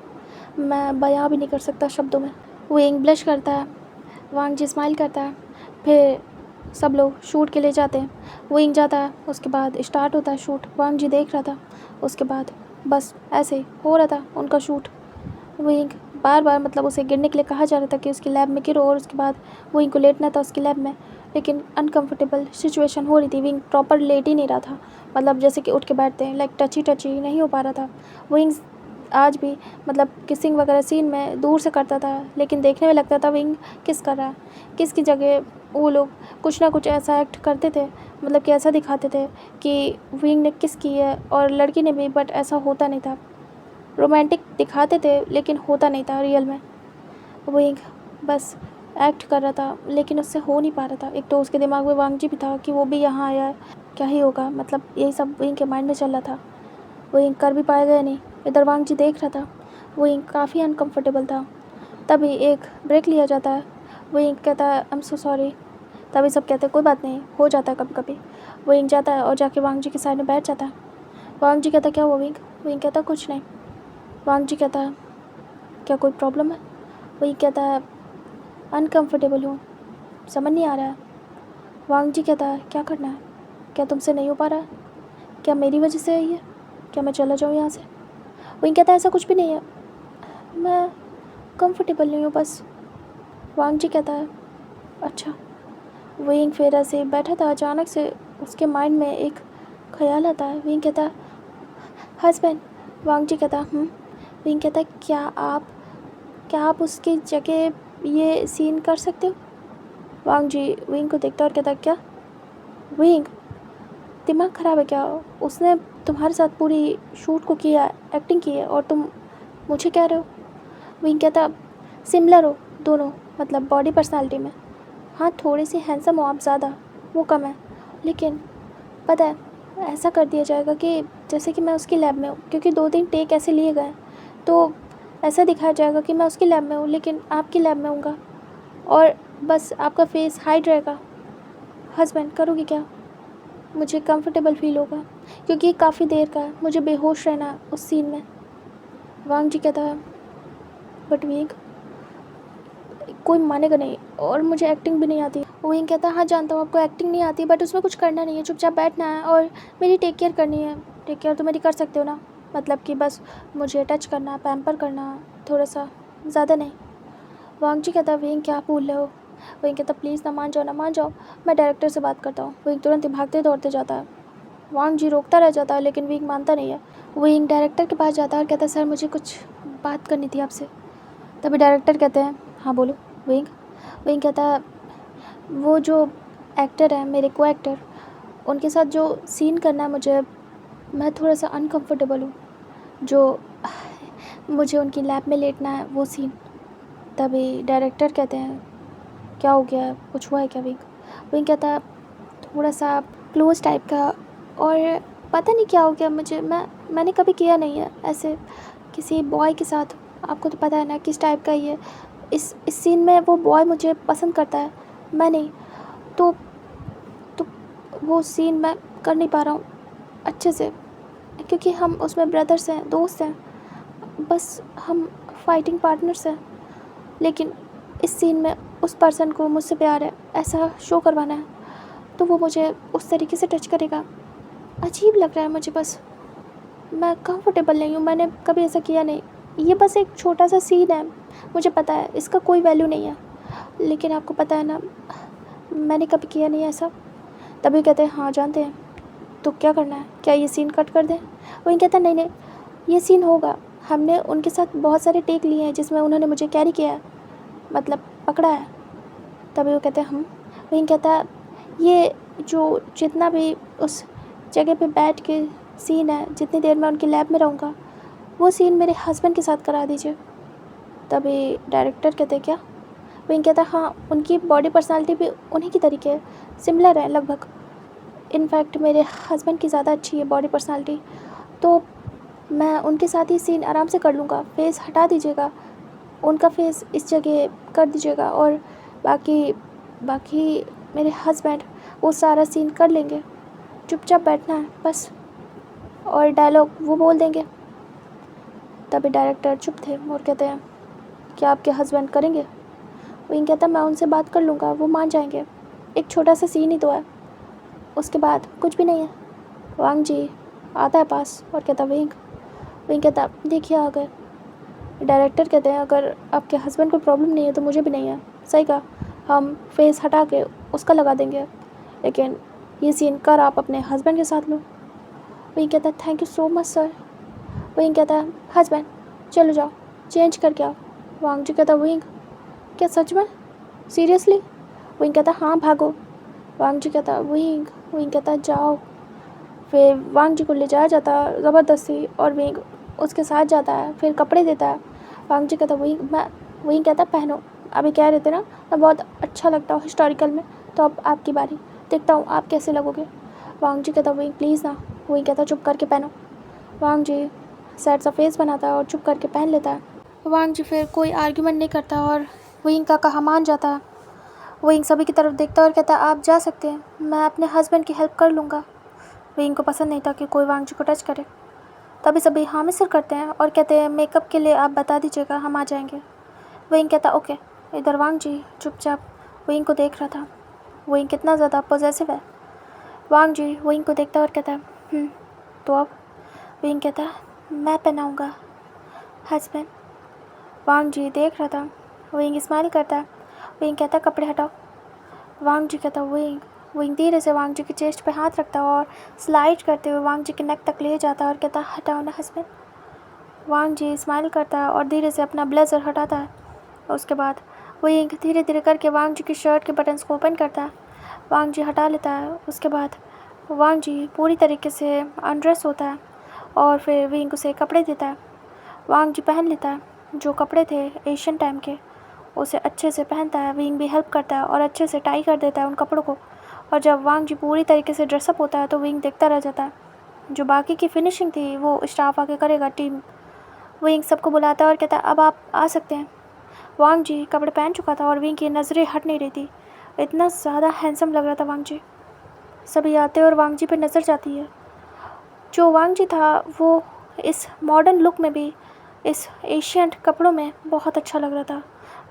मैं बयां भी नहीं कर सकता शब्दों में। विंग ब्लश करता है। वांग जी स्माइल करता है। फिर सब लोग शूट के लिए जाते हैं। विंग जाता है, उसके बाद स्टार्ट होता है शूट। वांग जी देख रहा था, उसके बाद बस ऐसे ही हो रहा था उनका शूट। विंग बार बार मतलब उसे गिरने के लिए कहा जा रहा था कि उसकी लैब में गिरो, और उसके बाद विंग को लेटना था उसकी लैब में, लेकिन अनकंफर्टेबल सिचुएशन हो रही थी। विंग प्रॉपर लेट ही नहीं रहा था, मतलब जैसे कि उठ के बैठते हैं, लाइक टची नहीं हो पा रहा था। विंग आज भी मतलब किसिंग वगैरह सीन में दूर से करता था, लेकिन देखने में लगता था विंग किस कर रहा है। किस की जगह वो लोग कुछ ना कुछ ऐसा एक्ट करते थे, मतलब कि ऐसा दिखाते थे कि विंग ने किस की है और लड़की ने भी, बट ऐसा होता नहीं था। रोमांटिक दिखाते थे लेकिन होता नहीं था रियल में। विंग बस एक्ट कर रहा था, लेकिन उससे हो नहीं पा रहा था। एक तो उसके दिमाग में वांग जी भी था कि वो भी यहाँ आया है, क्या ही होगा, मतलब यही सब विंग के माइंड में चल रहा था। विंग कर भी पाएगा या नहीं, इधर वांग जी देख रहा था। विंग काफ़ी अनकंफर्टेबल था। तभी एक ब्रेक लिया जाता है। विंग कहता है आई एम सो सॉरी। तभी सब कहते हैं कोई बात नहीं, हो जाता है कभी कभी। विंग जाता है और जाके वांग जी के साइड में बैठ जाता है। वांग जी कहता क्या हुआ विंग? विंग कहता कुछ नहीं। वांग जी कहता है क्या कोई प्रॉब्लम है? विंग कहता है अनकंफर्टेबल हूँ, समझ नहीं आ रहा है। वांग जी कहता है क्या करना है? क्या तुमसे नहीं हो पा रहा है? क्या मेरी वजह से है ये? क्या मैं चला जाऊँ यहाँ से? विंग कहता है ऐसा कुछ भी नहीं है, मैं कंफर्टेबल नहीं हूँ बस। वांग जी कहता है अच्छा। विंग फिर ऐसे बैठा था, अचानक से उसके माइंड में एक ख्याल आता है। विंग कहता है हस्बैंड। वांग जी कहता विंग कहता है क्या आप उसकी जगह ये सीन कर सकते हो? वांग जी विंग को देखता और कहता क्या? विंग दिमाग ख़राब है क्या? उसने तुम्हारे साथ पूरी शूट को किया, एक्टिंग की है, और तुम मुझे कह रहे हो? विंग कहता सिमिलर हो दोनों, मतलब बॉडी पर्सनालिटी में। हाँ थोड़ी सी हैंडसम हो आप ज़्यादा, वो कम है, लेकिन पता है ऐसा कर दिया जाएगा कि जैसे कि मैं उसकी लैब में हूँ, क्योंकि 2-3 टेक ऐसे लिए गए, तो ऐसा दिखाया जाएगा कि मैं उसकी लैब में हूँ लेकिन आपकी लैब में हूँगा, और बस आपका फेस हाइड रहेगा। हस्बैंड करोगे क्या? मुझे कंफर्टेबल फील होगा, क्योंकि काफ़ी देर का है, मुझे बेहोश रहना है उस सीन में। वांग जी कहता है बट विंग कोई मानेगा नहीं, और मुझे एक्टिंग भी नहीं आती। विंग कहता है हाँ जानता हूँ आपको एक्टिंग नहीं आती, बट उसमें कुछ करना नहीं है, चुपचाप बैठना है और मेरी टेक केयर करनी है। टेक केयर तो मेरी कर सकते हो ना, मतलब कि बस मुझे टच करना, पैम्पर करना थोड़ा सा, ज़्यादा नहीं। वांग जी कहता है विंग क्या भूल रहे हो? विंग कहता प्लीज़ ना मान जाओ, मैं डायरेक्टर से बात करता हूँ। विंग तुरंत ही भागते दौड़ते जाता है। वांग जी रोकता रह जाता है, लेकिन विंग मानता नहीं है। विंग डायरेक्टर के पास जाता है और कहता है सर मुझे कुछ बात करनी थी आपसे। तभी डायरेक्टर कहते हैं हाँ बोलो। विंग कहता है वो जो एक्टर है, मेरे को एक्टर, उनके साथ जो सीन करना है मुझे, मैं थोड़ा सा अनकंफर्टेबल हूँ, जो मुझे उनकी लैब में लेटना है वो सीन। तभी डायरेक्टर कहते हैं क्या हो गया, कुछ हुआ है क्या? विंग कहता है थोड़ा सा क्लोज टाइप का, और पता नहीं क्या हो गया मुझे, मैंने कभी किया नहीं है ऐसे किसी बॉय के साथ, आपको तो पता है ना किस टाइप का ये इस सीन में वो बॉय मुझे पसंद करता है, मैं नहीं, तो वो सीन मैं कर नहीं पा रहा हूँ अच्छे से, क्योंकि हम उसमें ब्रदर्स हैं, दोस्त हैं, बस हम फाइटिंग पार्टनर्स हैं, लेकिन इस सीन में उस पर्सन को मुझसे प्यार है ऐसा शो करवाना है, तो वो मुझे उस तरीके से टच करेगा। अजीब लग रहा है मुझे, बस मैं कंफर्टेबल नहीं हूँ, मैंने कभी ऐसा किया नहीं। ये बस एक छोटा सा सीन है, मुझे पता है इसका कोई वैल्यू नहीं है, लेकिन आपको पता है ना, मैंने कभी किया नहीं ऐसा। तभी कहते हैं हाँ जानते हैं, तो क्या करना है, क्या ये सीन कट कर दें? वही कहता है नहीं नहीं, ये सीन होगा। हमने उनके साथ बहुत सारे टेक लिए हैं जिसमें उन्होंने मुझे कैरी किया है, मतलब पकड़ा है। तभी वो कहते हैं हम। वही कहता है ये जो जितना भी उस जगह पे बैठ के सीन है, जितनी देर मैं उनकी लैब में रहूँगा, वो सीन मेरे हस्बैंड के साथ करा दीजिए। तभी डायरेक्टर कहते हैं क्या? वही कहता है हाँ, उनकी बॉडी पर्सनालिटी भी उन्हीं की तरीके है, सिमिलर है लगभग। इनफैक्ट मेरे हस्बैंड की ज़्यादा अच्छी है बॉडी पर्सनालिटी, तो मैं उनके साथ ही सीन आराम से कर लूँगा। फेस हटा दीजिएगा, उनका फेस इस जगह कर दीजिएगा, और बाकी बाकी मेरे हस्बैंड वो सारा सीन कर लेंगे। चुपचाप बैठना है बस, और डायलॉग वो बोल देंगे। तभी डायरेक्टर चुप थे और कहते हैं क्या आपके हस्बैंड करेंगे? वो कहता मैं उनसे बात कर लूँगा, वो मान जाएंगे, एक छोटा सा सीन ही तो है, उसके बाद कुछ भी नहीं है। वांग जी आता है पास और कहता वही कहता देखिए आ गए। डायरेक्टर कहते हैं अगर आपके हस्बैंड को प्रॉब्लम नहीं है तो मुझे भी नहीं है, सही कहा, हम फेस हटा के उसका लगा देंगे, लेकिन ये सीन कर आप अपने हस्बैंड के साथ लो। वही कहता है thank you so much sir. वही कहता है हस्बैंड चलो जाओ चेंज करके आओ। वांग जी कहता वही क्या सच में, सीरियसली? वही कहता हाँ भागो। वांग जी कहता वही कहता जाओ। फिर वांग जी को ले जाया जाता ज़बरदस्ती, और विंग उसके साथ जाता है, फिर कपड़े देता है। वांग जी कहता वही कहता पहनो, अभी कह रहे थे ना मैं बहुत अच्छा लगता हूँ हिस्टोरिकल में, तो अब आपकी बारी, देखता हूँ आप कैसे लगोगे। वांग जी कहता वही प्लीज़ ना। वही कहता चुप करके पहनो। वांग जी सैड सा फेस बनाता है और चुप करके पहन लेता है। वांग जी फिर कोई आर्ग्यूमेंट नहीं करता और विंग का कहा मान जाता है। विंग सभी की तरफ देखता है और कहता आप जा सकते हैं, मैं अपने हस्बैंड की हेल्प कर लूँगा। विंग को पसंद नहीं था कि कोई वांग जी को टच करे। तभी सभी हाँ में सिर करते हैं और कहते हैं मेकअप के लिए आप बता दीजिएगा, हम आ जाएंगे। विंग कहता ओके। इधर वांग जी चुपचाप विंग को देख रहा था। विंग कितना ज़्यादा पॉजेसिव है। वांग जी विंग को देखता और कहता है तो अब? विंग कहता मैं पहनाऊँगा हस्बैंड। वांग जी देख रहा था। विंग स्माइल करता है। विंग कहता कपड़े हटाओ। वांग जी कहता विंग धीरे से वांग जी की चेस्ट पे हाथ रखता और स्लाइड करते हुए वांग जी के नेक तक ले जाता और कहता हटाओ ना हस्बैंड। वांग जी स्माइल करता है और धीरे से अपना ब्लेजर हटाता है। उसके बाद विंग धीरे धीरे करके वांग जी की शर्ट के बटन्स को ओपन करता है। वांग जी हटा लेता है। उसके बाद वांग जी पूरी तरीके से अनड्रेस होता है और फिर विंग उसे कपड़े देता है। वांग जी पहन लेता है, जो कपड़े थे एशियन टाइम के उसे अच्छे से पहनता है। विंग भी हेल्प करता है और अच्छे से टाई कर देता है उन कपड़ों को। और जब वांग जी पूरी तरीके से ड्रेसअप होता है तो विंग देखता रह जाता है। जो बाकी की फिनिशिंग थी वो स्टाफ आके करेगा, टीम। विंग सबको बुलाता है और कहता है अब आप आ सकते हैं। वांग जी कपड़े पहन चुका था और विंग की नज़रें हट नहीं रही थी, इतना ज़्यादा हैंडसम लग रहा था वांग जी। सभी आते और वांग जी पर नज़र जाती है। जो वांग जी था वो इस मॉडर्न लुक में भी, इस एशियंट कपड़ों में बहुत अच्छा लग रहा था।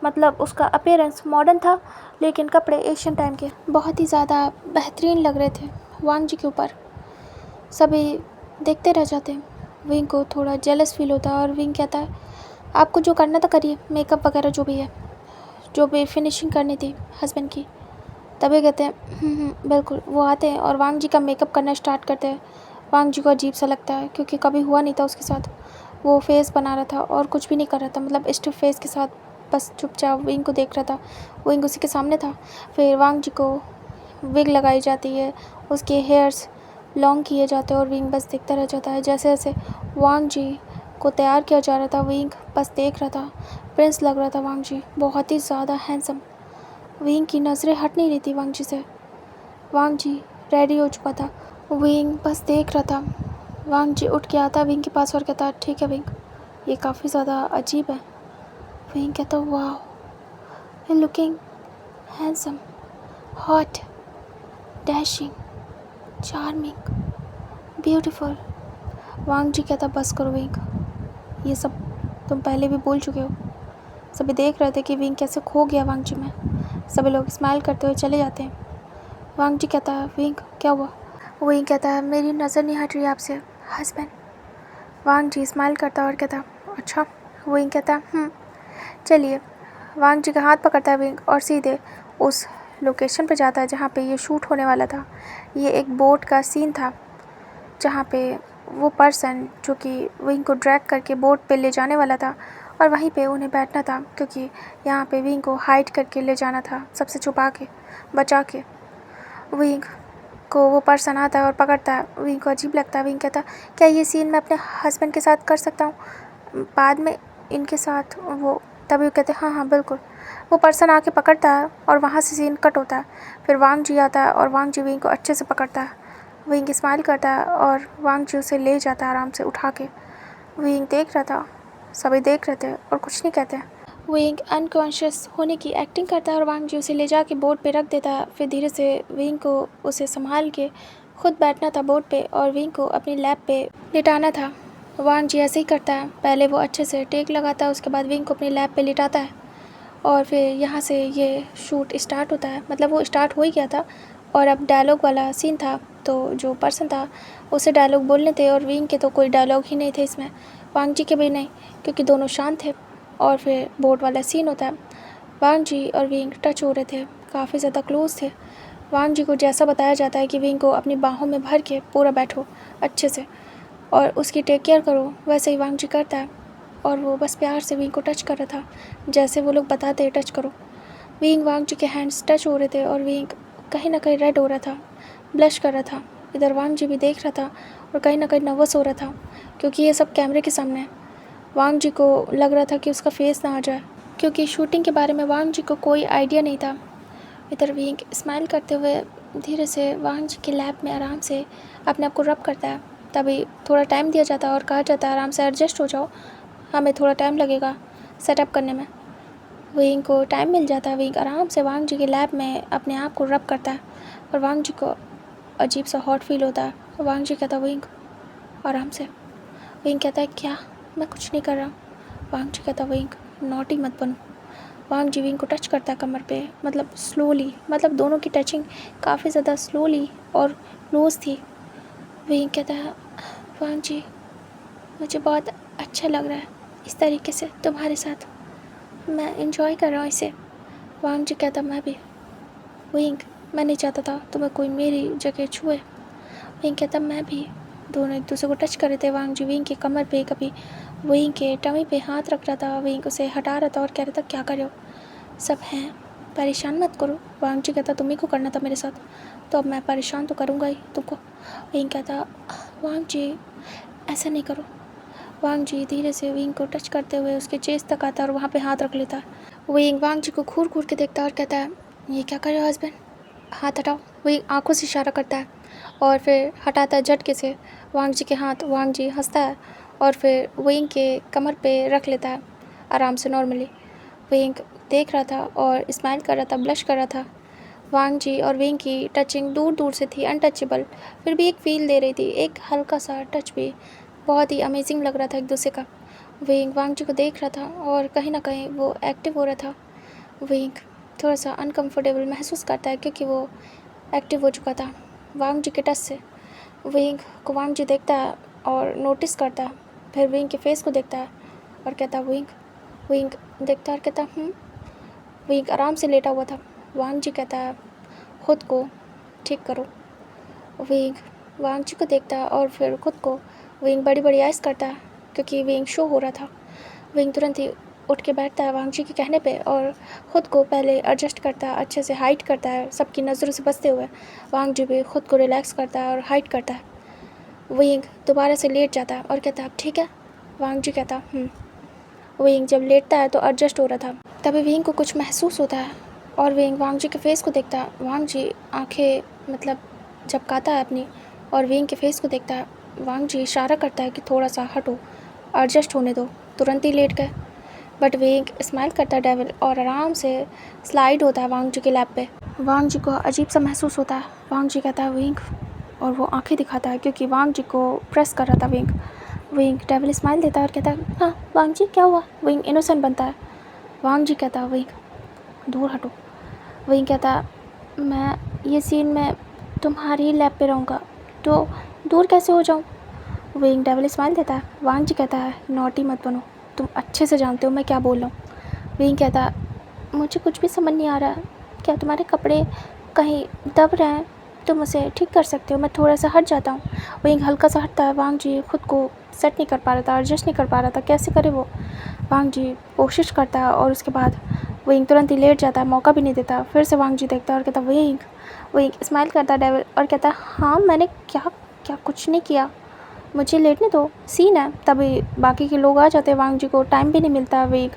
मतलब उसका अपीयरेंस मॉडर्न था लेकिन कपड़े एशियन टाइम के बहुत ही ज़्यादा बेहतरीन लग रहे थे वांग जी के ऊपर। सभी देखते रह जाते हैं। विंग को थोड़ा जेलस फील होता है और विंग कहता है आपको जो करना था करिए, मेकअप वगैरह जो भी है, जो भी फिनिशिंग करनी थी हस्बैंड की। तभी कहते हैं बिल्कुल। वो आते हैं और वांग जी का मेकअप करना स्टार्ट करते हैं। वांग जी को अजीब सा लगता है क्योंकि कभी हुआ नहीं था उसके साथ। वो फेस बना रहा था और कुछ भी नहीं कर रहा था, मतलब स्टिफ फेस के साथ बस चुपचाप विंग को देख रहा था। विंग उसी के सामने था। फिर वांग जी को विग लगाई जाती है, उसके हेयर्स लॉन्ग किए जाते हैं और विंग बस देखता रह जाता है। जैसे जैसे वांग जी को तैयार किया जा रहा था विंग बस देख रहा था। प्रिंस लग रहा था वांग जी, बहुत ही ज़्यादा हैंडसम। विंग की नज़रें हट नहीं रही थी वांग जी से। वांग जी रेडी हो चुका था, विंग बस देख रहा था। वांग जी उठ के आता विंग के पास और कहता ठीक है विंग, ये काफ़ी ज़्यादा अजीब है। विंग कहता वाह, you looking handsome, hot, dashing, charming, beautiful. Wang ji कहता बस करो विंग, ये सब तुम पहले भी बोल चुके हो। सभी देख रहे थे कि विंग कैसे खो गया वांग जी में। सभी लोग स्माइल करते हुए चले जाते हैं। वांग जी कहता है, विंग क्या हुआ? विंग कहता है, मेरी नज़र नहीं हट रही आपसे हस्बैंड। वांग जी स्माइल करता है और कहता, अच्छा। विंग कहता, चलिए। वांग जी का हाथ पकड़ता है विंग और सीधे उस लोकेशन पे जाता है जहाँ पे ये शूट होने वाला था। ये एक बोट का सीन था जहाँ पे वो पर्सन जो कि विंग को ड्रैग करके बोट पे ले जाने वाला था और वहीं पे उन्हें बैठना था, क्योंकि यहाँ पे विंग को हाइड करके ले जाना था, सबसे छुपा के, बचा के। विंग को वो पर्सन आता है और पकड़ता है। विंग को अजीब लगता है। विंग कहता, क्या ये सीन मैं अपने हस्बैंड के साथ कर सकता हूँ बाद में इनके साथ? वो तभी वो कहते, हाँ बिल्कुल। वो पर्सन आके पकड़ता है और वहाँ से सीन कट होता है। फिर वांग जी आता है और वांग जी विंग को अच्छे से पकड़ता है। विंग स्माइल करता है और वांग जी उसे ले जाता है आराम से उठा के। विंग देख रहा था, सभी देख रहे थे और कुछ नहीं कहते। विंग अनकॉन्शियस होने की एक्टिंग करता है और वांग जी उसे ले जाके बोट पे रख देता है। फिर धीरे से विंग को उसे संभाल के खुद बैठना था बोट पे और विंग को अपनी लैप पे लिटाना था। वांग जी ऐसे ही करता है। पहले वो अच्छे से टेक लगाता है, उसके बाद विंग को अपनी लैप पे लिटाता है और फिर यहाँ से ये शूट स्टार्ट होता है। मतलब वो स्टार्ट हो ही गया था और अब डायलॉग वाला सीन था। तो जो पर्सन था उसे डायलॉग बोलने थे और विंग के तो कोई डायलॉग ही नहीं थे इसमें, वांग जी के भी नहीं, क्योंकि दोनों शांत थे। और फिर बोट वाला सीन होता है। वांग जी और विंग टच हो रहे थे, काफ़ी ज़्यादा क्लोज थे। वांग जी को जैसा बताया जाता है कि विंग को अपनी बाहों में भर के पूरा बैठो अच्छे से और उसकी टेक केयर करो, वैसे ही वांग जी करता है। और वो बस प्यार से विंग को टच कर रहा था, जैसे वो लोग बताते हैं टच करो। विंग वांग जी के हैंड्स टच हो रहे थे और विंग कहीं ना कहीं रेड हो रहा था, ब्लश कर रहा था। इधर वांग जी भी देख रहा था और कहीं ना कहीं नर्वस हो रहा था, क्योंकि ये सब कैमरे के सामने है। वांग जी को लग रहा था कि उसका फेस ना आ जाए, क्योंकि शूटिंग के बारे में वांग जी को कोई आइडिया नहीं था। इधर विंग स्माइल करते हुए धीरे से वांग जी के लैब में आराम से अपने आप को रब करता है। तभी थोड़ा टाइम दिया जाता है और कहा जाता है, आराम से एडजस्ट हो जाओ, हमें थोड़ा टाइम लगेगा सेटअप करने में। विंग को टाइम मिल जाता है। विंग आराम से वांग जी के लैब में अपने आप को रब करता है और वांग जी को अजीब सा हॉट फील होता है। वांग जी कहता है, विंग आराम से। विंग कहता है, क्या? मैं कुछ नहीं कर रहा। वांग जी कहता है, विंग नॉटी मत बनो। वांग जी विंग को टच करता है कमर पे, मतलब स्लोली, मतलब दोनों की टचिंग काफ़ी ज़्यादा स्लोली और क्लोज थी। विंग कहता है, वांग जी मुझे बहुत अच्छा लग रहा है इस तरीके से तुम्हारे साथ, मैं इंजॉय कर रहा हूँ इसे। वांग जी कहता, मैं भी। विंग मैं नहीं चाहता था तुम्हें कोई मेरी जगह छुए। विंग कहता, मैं भी। दोनों एक दूसरे को टच कर रहे थे। वांग जी विंग के कमर पे, कभी विंग के टमी पे हाथ रख रहा था, विंग उसे हटा रहा था और कह रहा था, क्या कर रहे हो? सब हैं, परेशान मत करो। वांग जी कहता, तुम्ही को करना था मेरे साथ, तो अब मैं परेशान तो करूँगा ही तुमको। विंग कहता, वांग जी ऐसा नहीं करो। वांग जी धीरे से विंग को टच करते हुए उसके चेस्ट तक आता है और वहाँ पे हाथ रख लेता है। विंग वांग जी को घूर घूर के देखता है और कहता है, ये क्या कर रहे हो हस्बैंड, हाथ हटाओ। विंग आंखों से इशारा करता है और फिर हटाता है झटके से वांग जी के हाथ। वांग जी हंसता है और फिर विंग के कमर पे रख लेता है आराम से नॉर्मली। विंग देख रहा था और स्माइल कर रहा था, ब्लश कर रहा था। वांग जी और विंग की टचिंग दूर दूर से थी, अनटचेबल, फिर भी एक फ़ील दे रही थी, एक हल्का सा टच भी बहुत ही अमेजिंग लग रहा था एक दूसरे का। विंग वांग जी को देख रहा था और कहीं ना कहीं वो एक्टिव हो रहा था। विंग थोड़ा सा अनकंफर्टेबल महसूस करता है क्योंकि वो एक्टिव हो चुका था वांग जी के टच से। विंग को वांग जी देखता है और नोटिस करता है, फिर विंग के फेस को देखता है और कहता है, विंग। विंग देखता है और कहता है, विंग आराम से लेटा हुआ था। वांग जी कहता है, खुद को ठीक करो। विंग वांग जी को देखता है और फिर खुद को विंग बड़ी बड़ी आइज़ करता है, क्योंकि विंग शो हो रहा था। विंग तुरंत ही उठ के बैठता है वांग जी के कहने पे और ख़ुद को पहले एडजस्ट करता है, अच्छे से हाइड करता है सबकी नज़रों से बचते हुए। वांग जी भी खुद को रिलैक्स करता है और हाइड करता है। विंग दोबारा से लेट जाता है और कहता है, अब ठीक है? वांग जी कहता, विंग जब लेटता है तो एडजस्ट हो रहा था। तभी विंग को कुछ महसूस होता है और विंग वांग जी के फेस को देखता है। वांग जी आंखें मतलब झपकाता है अपनी और विंग के फेस को देखता है। वांग जी इशारा करता है कि थोड़ा सा हटो, एडजस्ट होने दो। तुरंत ही लेट गए, बट विंग स्माइल करता है डेविल और आराम से स्लाइड होता है वांग जी के लैप पे। वांग जी को अजीब सा महसूस होता है। वांग जी कहता है, विंग, और वो आंखें दिखाता है क्योंकि वांग जी को प्रेस कर रहा था विंग। विंग डेविल स्माइल देता है और कहता है, हाँ वांग जी क्या हुआ? विंग इनोसेंट बनता है। वांग जी कहता वही दूर हटो। वही कहता मैं ये सीन में तुम्हारी ही लैब पे रहूँगा तो दूर कैसे हो जाऊँ। विंग डेविल स्माइल देता है। वांग जी कहता है नॉटी मत बनो, तुम अच्छे से जानते हो मैं क्या बोल रहा हूँ। विंग कहता है मुझे कुछ भी समझ नहीं आ रहा, क्या तुम्हारे कपड़े कहीं दब रहे हैं, तुम उसे ठीक कर सकते हो, मैं थोड़ा सा हट जाता हूँ। विंग हल्का सा हटता है। वांग जी खुद को सेट नहीं कर पा रहा था, एडजस्ट नहीं कर पा रहा था, कैसे करे वो। वांग जी कोशिश करता है और उसके बाद विंग तुरंत ही लेट जाता है, मौका भी नहीं देता। फिर से वांग जी देखता है और कहता विंग। विंग स्माइल करता है डेविल और कहता हाँ मैंने क्या कुछ नहीं किया, मुझे लेटने दो, सीन है। तभी बाकी के लोग आ जाते हैं, वांग जी को टाइम भी नहीं मिलता। विंग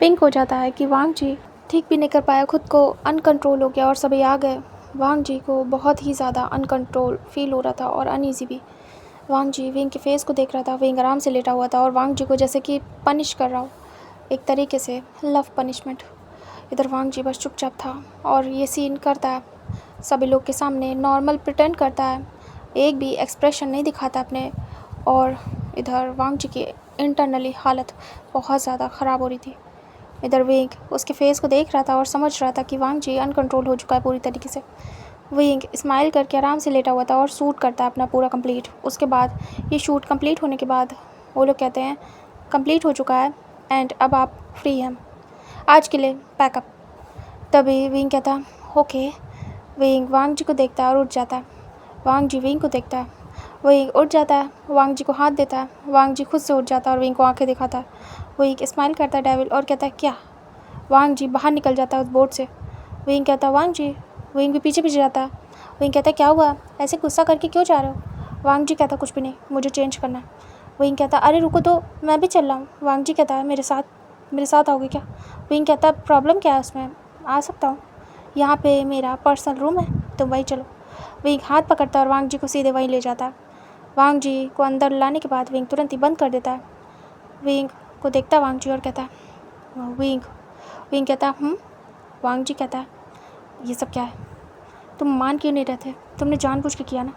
पिंक हो जाता है कि वांग जी ठीक भी नहीं कर पाया, खुद को अनकंट्रोल हो गया और सभी आ गए। वांग जी को बहुत ही ज़्यादा अनकंट्रोल फील हो रहा था और अनईजी भी। वांग जी विंग के फेस को देख रहा था। विंग आराम से लेटा हुआ था और वांग जी को जैसे कि पनिश कर रहा हो, एक तरीके से लव पनिशमेंट। इधर वांग जी बस चुपचाप था और ये सीन करता है सभी लोग के सामने, नॉर्मल प्रिटेंड करता है, एक भी एक्सप्रेशन नहीं दिखाता अपने। और इधर वांग जी की इंटरनली हालत बहुत ज़्यादा ख़राब हो रही थी। इधर विंग उसके फेस को देख रहा था और समझ रहा था कि वांग जी अनकंट्रोल हो चुका है पूरी तरीके से। विंग स्माइल करके आराम से लेटा हुआ था और शूट करता है अपना पूरा कंप्लीट। उसके बाद ये शूट कंप्लीट होने के बाद वो लोग कहते हैं कंप्लीट हो चुका है एंड अब आप फ्री हैं आज के लिए, पैकअप। तभी विंग कहता ओके। विंग वांग जी को देखता है और उठ जाता है। वांग जी विंग को देखता है, विंग उठ जाता है, वांग जी को हाथ देता है। वांग जी खुद से उठ जाता है और विंग को आंखें दिखाता है। विंग स्माइल करता है डेविल और कहता है क्या। वांग जी बाहर निकल जाता है उस बोर्ड से। विंग कहता है वांग जी। विंग भी पीछे पीछे जाता है। विंग कहता है क्या हुआ, ऐसे गुस्सा करके क्यों जा रहे हो। वांग जी कहता कुछ भी नहीं, मुझे चेंज करना है। विंग कहता अरे रुको तो मैं भी चल रहा हूँ। वांग जी कहता है मेरे साथ आओगे क्या। विंग कहता है प्रॉब्लम क्या है उसमें, आ सकता हूँ, यहाँ पे मेरा पर्सनल रूम है, तुम वहीं चलो। विंग हाथ पकड़ता है और वांग जी को सीधे वहीं ले जाता है। वांग जी को अंदर लाने के बाद विंग तुरंत ही बंद कर देता है। विंग को देखता है वांग जी और कहता है विंग। विंग कहता है वांग जी कहता है ये सब क्या है, तुम मान क्यों नहीं रहते, तुमने जानबूझ के किया ना।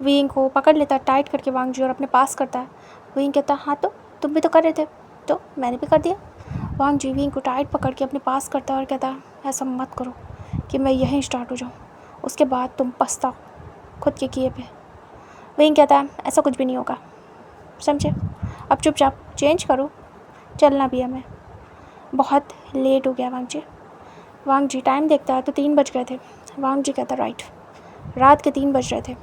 विंग को पकड़ लेता है टाइट करके वांग जी और अपने पास करता है। विंग कहता हाँ तो तुम भी तो कर रहे थे, तो मैंने भी कर दिया। वांग जी विंग को टाइट पकड़ के अपने पास करता है और कहता है ऐसा मत करो कि मैं यहीं स्टार्ट हो जाऊँ, उसके बाद तुम पछताओ खुद के किए पे। विंग कहता है ऐसा कुछ भी नहीं होगा, समझे, अब चुपचाप चेंज करो, चलना भी है हमें, बहुत लेट हो गया। वांग जी टाइम देखता है तो 3 बज गए थे। वांग जी कहता राइट, रात के 3 बज रहे थे।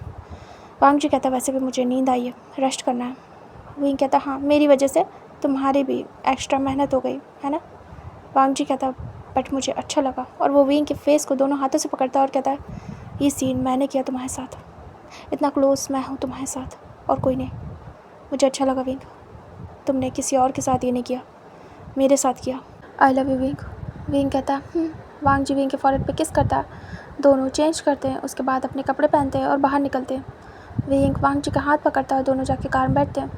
वांग जी कहता वैसे भी मुझे नींद आई है, रेस्ट करना है। विंग कहता हाँ मेरी वजह से तुम्हारी भी एक्स्ट्रा मेहनत हो गई है ना। वांग जी कहता बट मुझे अच्छा लगा, और वो विंग के फेस को दोनों हाथों से पकड़ता है और कहता है ये सीन मैंने किया तुम्हारे साथ, इतना क्लोज मैं हूँ तुम्हारे साथ और कोई नहीं, मुझे अच्छा लगा विंग, तुमने किसी और के साथ ये नहीं किया, मेरे साथ किया, I love you wing. Wing कहता वांग जी विंग के फॉरहेड पे किस करता है। दोनों चेंज करते हैं, उसके बाद अपने कपड़े पहनते हैं और बाहर निकलते हैं। विंग वांग जी का हाथ पकड़ता है, दोनों जाके कार में बैठते हैं।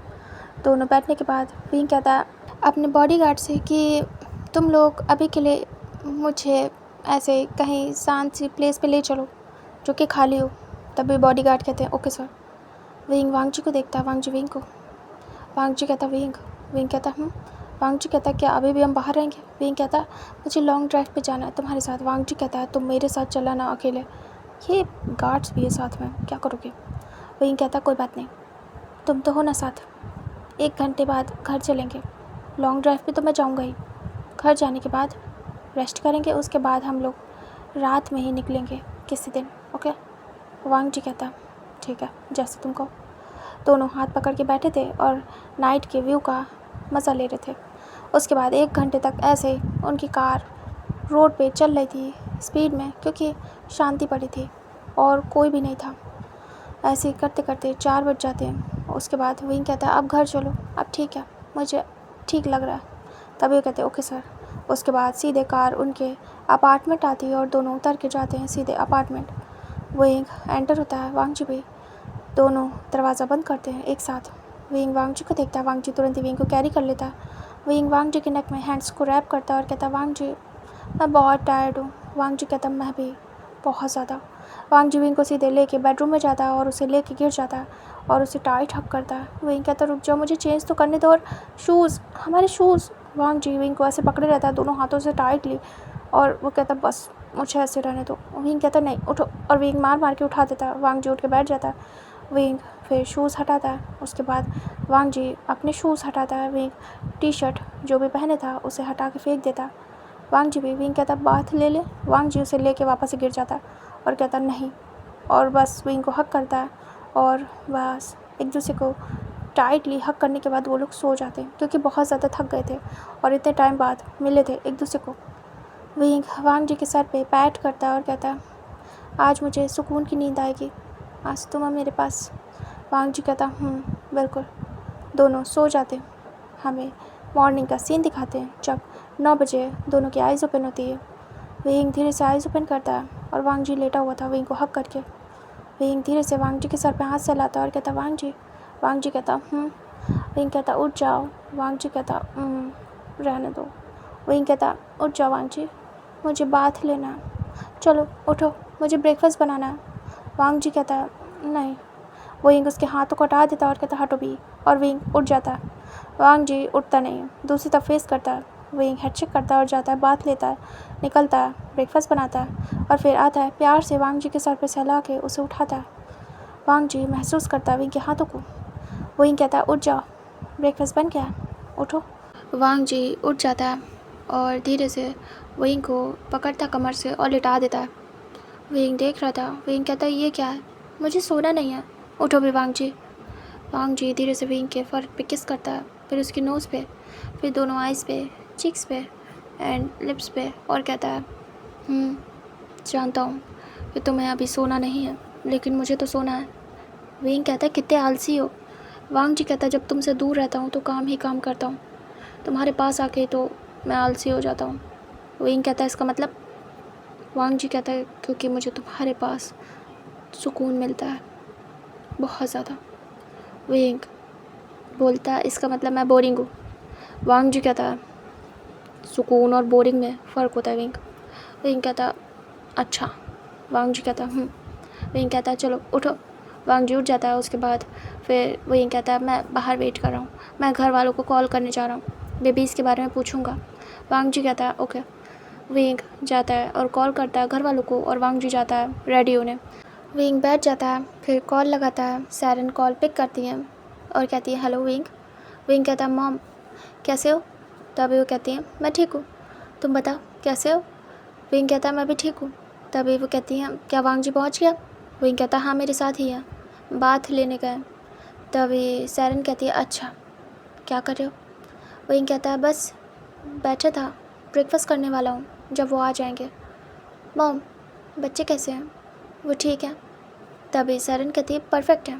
दोनों बैठने के बाद विंग कहता है अपने बॉडीगार्ड से कि तुम लोग अभी के लिए मुझे ऐसे कहीं शांत सी प्लेस पे ले चलो जो कि खाली हो। तभी बॉडीगार्ड कहते हैं ओके सर। विंग वांग जी को देखता है, वांग जी विंग को। वांग जी कहता विंग। विंग कहता वांग जी कहता क्या अभी भी हम बाहर रहेंगे। विंग कहता मुझे लॉन्ग ड्राइव पे जाना है तुम्हारे साथ। वांग जी कहता है तुम मेरे साथ चला ना अकेले, ये गार्ड्स भी है साथ में, क्या करोगे। विंग कहता कोई बात नहीं, तुम तो हो ना साथ, 1 घंटे बाद घर चलेंगे, लॉन्ग ड्राइव पे तो मैं जाऊँगा ही, घर जाने के बाद रेस्ट करेंगे, उसके बाद हम लोग रात में ही निकलेंगे किसी दिन, ओके। वांग जी कहता ठीक है जैसे तुम कहो। दोनों हाथ पकड़ के बैठे थे और नाइट के व्यू का मज़ा ले रहे थे। उसके बाद 1 घंटे तक ऐसे ही उनकी कार रोड पे चल रही थी स्पीड में, क्योंकि शांति पड़ी थी और कोई भी नहीं था। ऐसे ही करते करते 4 बज जाते हैं। उसके बाद विंग कहता है अब घर चलो, अब ठीक है, मुझे ठीक लग रहा है। तभी वो कहते ओके सर। उसके बाद सीधे कार उनके अपार्टमेंट आती है और दोनों उतर के जाते हैं सीधे अपार्टमेंट। विंग एंटर होता है, वांग जी भी, दोनों दरवाज़ा बंद करते हैं एक साथ। विंग वांग जी को देखता है, वांग जी तुरंत ही विंग को कैरी कर लेता है। विंग वांग जी के नेक में हैंड्स को रैप करता है और कहता है वांग जी मैं बहुत टायर्ड हूँ। वांग जी कहता मैं भी बहुत ज़्यादा। वांग जी विंग को सीधे लेके बेडरूम में जाता है और उसे लेके गिर जाता है और उसे टाइट हक करता है। विंग कहता रुक जाओ, मुझे चेंज तो करने दो, और शूज़, हमारे शूज़। वांग जी विंग को ऐसे पकड़े रहता है दोनों हाथों से टाइटली, और वो कहता बस मुझे ऐसे रहने दो। विंग कहता नहीं उठो, और विंग मार मार के उठा देता है। वांग जी उठ के बैठ जाता है। विंग फिर शूज़ हटाता है। उसके बाद वांग जी अपने शूज़ हटाता है। विंग टी शर्ट जो भी पहने था उसे हटा के फेंक देता है। वांग जी भी, विंग कहता बाथ ले ले। वांग जी उसे लेके वापस से गिर जाता है और कहता नहीं, और बस विंग को हक करता है, और बस एक दूसरे को टाइटली हक करने के बाद वो लोग सो जाते हैं, क्योंकि बहुत ज़्यादा थक गए थे और इतने टाइम बाद मिले थे एक दूसरे को। विंग वांग जी के सर पे पैट करता है और कहता है आज मुझे सुकून की नींद आएगी, आज तुम हो मेरे पास। वांग जी कहता बिल्कुल। दोनों सो जाते। हमें मॉर्निंग का सीन दिखाते हैं जब 9 बजे दोनों की आइज़ ओपन होती है। विंग धीरे से आइज़ ओपन करता है और वांग जी लेटा हुआ था विंग को हक करके। विंग धीरे से वांग जी के सर पे हाथ सहलाता है और कहता वांग जी। वांग जी कहता विंग कहता उठ जाओ। वांग जी कहता रहने दो। विंग कहता उठ जाओ वांग जी, मुझे बाथ लेना है, चलो उठो, मुझे ब्रेकफास्ट बनाना है। वांग जी कहता नहीं। विंग उसके हाथों को हटा देता और कहता हटो भी, और विंग उठ जाता है। वांग जी उठता नहीं है, दूसरी तरफ फेस करता है। विंग हेडशेक करता है और जाता है, बाथ लेता है, निकलता है, ब्रेकफास्ट बनाता है और फिर आता है, प्यार से वांग जी के सर पे सहला के उसे उठाता है। वांग जी महसूस करता है विंग के हाथों को। विंग कहता है उठ जाओ, ब्रेकफास्ट बन गया, उठो। वांग जी उठ जाता है और धीरे से विंग को पकड़ता कमर से और लिटा देता है। विंग देख रहा था। विंग कहता है ये क्या है, मुझे सोना नहीं है, उठो भी वांग जी। वांग जी धीरे से विंग के फर पे किस करता है, फिर उसकी नोज़ पे, फिर दोनों आइज़ पे, चिक्स पे एंड लिप्स पे, और कहता है जानता हूँ कि तुम्हें अभी सोना नहीं है, लेकिन मुझे तो सोना है। विंग कहता है कितने आलसी हो। वांग जी कहता है जब तुमसे दूर रहता हूँ तो काम ही काम करता हूँ, तुम्हारे पास आके तो मैं आलसी हो जाता हूँ। विंग कहता है इसका मतलब। वांग जी कहता है क्योंकि मुझे तुम्हारे पास सुकून मिलता है बहुत ज़्यादा। विंग बोलता है इसका मतलब मैं बोरिंग हूँ। वांग जी कहता है सुकून और बोरिंग में फ़र्क होता है विंग। विंग कहता अच्छा। वांग जी कहता विंग कहता है चलो उठो। वांग जी उठ जाता है। उसके बाद फिर विंग कहता है मैं बाहर वेट कर रहा हूँ, मैं घर वालों को कॉल करने जा रहा हूँ, बेबीज़ के बारे में पूछूंगा। वांग जी कहता है ओके। विंग जाता है और कॉल करता है घर वालों को, और वांग जी जाता है रेडी होने। विंग बैठ जाता है, फिर कॉल लगाता है। सैरन कॉल पिक करती है और कहती है हेलो विंग। विंग कहता है मॉम कैसे हो। तभी वो कहती है मैं ठीक हूँ, तुम बताओ कैसे हो। विंग कहता है मैं भी ठीक हूँ। तभी वो कहती हैं क्या वांग जी पहुँच गया। विंग कहता हाँ मेरे साथ ही है, बाथ लेने गए। तभी सैरन कहती है अच्छा क्या कर रहे हो। विंग कहता है बस बैठा था, ब्रेकफास्ट करने वाला हूँ, जब वो आ जाएंगे। मॉम बच्चे कैसे हैं। वो ठीक है। तभी सैरन कहती है परफेक्ट है।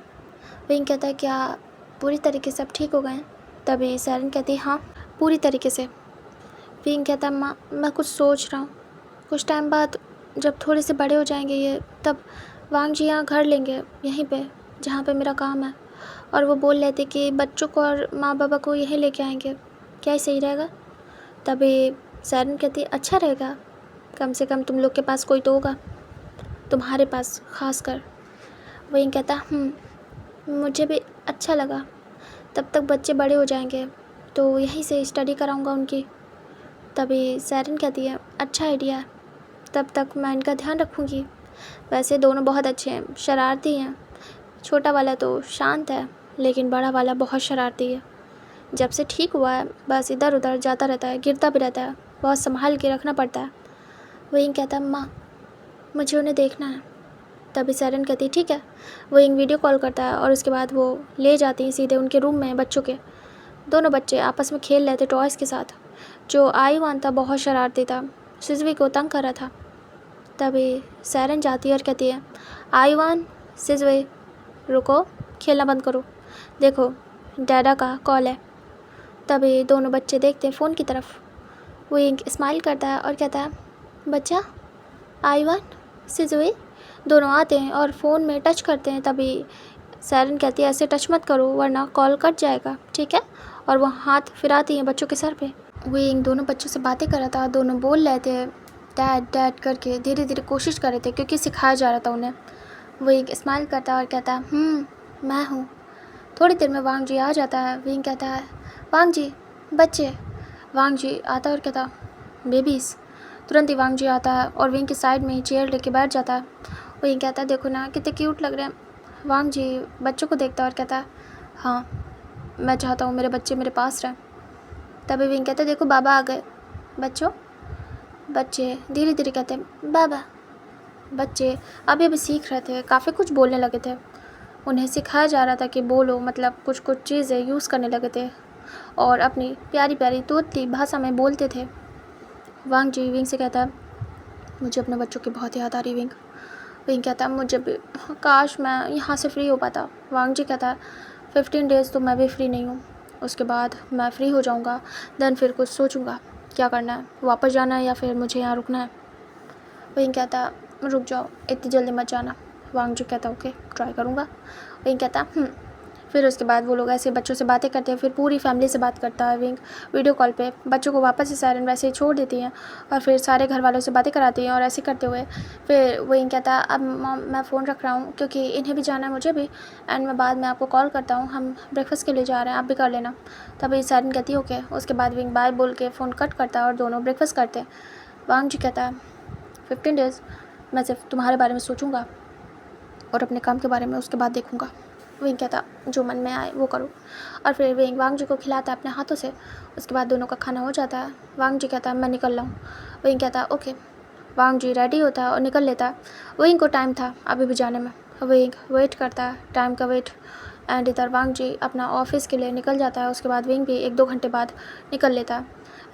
विंग कहता है क्या पूरी तरीके से सब ठीक हो गए हैं। तभी सैरन कहती है हाँ पूरी तरीके से। विंग कहता है माँ मैं कुछ सोच रहा हूँ, कुछ टाइम बाद जब थोड़े से बड़े हो जाएंगे ये, तब वांग जी यहाँ घर लेंगे यहीं पे जहाँ पे मेरा काम है, और वो बोल रहे थे कि बच्चों को और माँ बाबा को यहीं लेके आएंगे, क्या ही सही रहेगा। तभी सैरन कहती है अच्छा रहेगा, कम से कम तुम लोग के पास कोई तो होगा, तुम्हारे पास ख़ास कर। विंग कहता मुझे भी अच्छा लगा, तब तक बच्चे बड़े हो जाएंगे तो यहीं से स्टडी कराऊंगा उनकी। तभी सैरन कहती है अच्छा आइडिया है, तब तक मैं इनका ध्यान रखूंगी। वैसे दोनों बहुत अच्छे हैं, शरारती हैं। छोटा वाला तो शांत है, लेकिन बड़ा वाला बहुत शरारती है। जब से ठीक हुआ है बस इधर उधर जाता रहता है, गिरता भी रहता है, बहुत संभाल के रखना पड़ता है। विंग कहता है माँ मुझे उन्हें देखना है। तभी सैरन कहती है ठीक है। विंग वीडियो कॉल करता है और उसके बाद वो ले जाती हैं सीधे उनके रूम में बच्चों के। दोनों बच्चे आपस में खेल रहे थे टॉयज़ के साथ। जो आईवान था बहुत शरारती था, सिजवी को तंग कर रहा था। तभी सैरन जाती है और कहती है आईवान सिजवी रुको, खेलना बंद करो, देखो डैडा का कॉल है। तभी दोनों बच्चे देखते हैं फ़ोन की तरफ। विंग स्माइल करता है और कहता है बच्चा आईवान सिजवी। दोनों आते हैं और फ़ोन में टच करते हैं। तभी सैरन कहती है ऐसे टच मत करो वरना कॉल कट जाएगा, ठीक है। और वो हाथ फिराती हैं बच्चों के सर पे। विंग दोनों बच्चों से बातें कर रहा था, दोनों बोल रहे थे डैड डैड करके, धीरे धीरे कोशिश कर रहे थे क्योंकि सिखाया जा रहा था उन्हें। विंग स्माइल करता है और कहता है मैं हूँ। थोड़ी देर में वांग जी आ जाता है। विंग कहता है वांग जी बच्चे, वांग जी आता और कहता बेबीज़। तुरंत ही वांग जी आता है और विंग की साइड में ही चेयर लेके बैठ जाता है। विंग कहता है देखो ना कितने क्यूट लग रहे हैं। वांग जी बच्चों को देखता है और कहता है हाँ मैं चाहता हूँ मेरे बच्चे मेरे पास रहें। तभी विंग कहता है देखो बाबा आ गए। बच्चों बच्चे धीरे धीरे कहते हैं बाबा। बच्चे अभी सीख रहे थे, काफ़ी कुछ बोलने लगे थे, उन्हें सिखाया जा रहा था कि बोलो, मतलब कुछ कुछ चीज़ें यूज़ करने लगे थे और अपनी प्यारी प्यारी तोतली भाषा में बोलते थे। वांग जी विंग से कहता है मुझे अपने बच्चों की बहुत याद आ रही विंग। विंग कहता है मुझे भी, काश मैं यहाँ से फ्री हो पाता। वांग जी कहता है 15 डेज़ तो मैं भी फ्री नहीं हूँ, उसके बाद मैं फ्री हो जाऊँगा, देन फिर कुछ सोचूँगा क्या करना है, वापस जाना है या फिर मुझे यहाँ रुकना है। विंग कहता रुक जाओ, इतनी जल्दी मत जाना। वांग जी कहता ओके ट्राई करूँगा। विंग कहता फिर उसके बाद वो लोग ऐसे बच्चों से बातें करते हैं, फिर पूरी फैमिली से बात करता है विंग वीडियो कॉल पे। बच्चों को वापस से सायरन वैसे ही छोड़ देती हैं और फिर सारे घर वालों से बातें कराती हैं और ऐसे करते हुए फिर विंग कहता है अब मॉम मैं फ़ोन रख रहा हूँ क्योंकि इन्हें भी जाना है मुझे भी, एंड मैं बाद में आपको कॉल करता हूँ, हम ब्रेकफास्ट के लिए जा रहे हैं, आप भी कर लेना। तभी सायरन कहती है ओके। उसके बाद विंग बाय बोल के फ़ोन कट करता है और दोनों ब्रेकफास्ट करते हैं। वांग जी कहता है 15 डेज़ मैं सिर्फ तुम्हारे बारे में सोचूंगा और अपने काम के बारे में उसके बाद देखूंगा। विंग कहता जो मन में आए वो करो, और फिर विंग वांग जी को खिलाता है अपने हाथों से। उसके बाद दोनों का खाना हो जाता है। वांग जी कहता है मैं निकल रहा हूँ। विंग कहता ओके। वांग जी रेडी होता है और निकल लेता है। विंग को टाइम था अभी भी जाने में। विंग वेट करता है, टाइम का वेट, एंड इधर वांग जी अपना ऑफिस के लिए निकल जाता है। उसके बाद विंग भी 1-2 घंटे बाद निकल लेता है।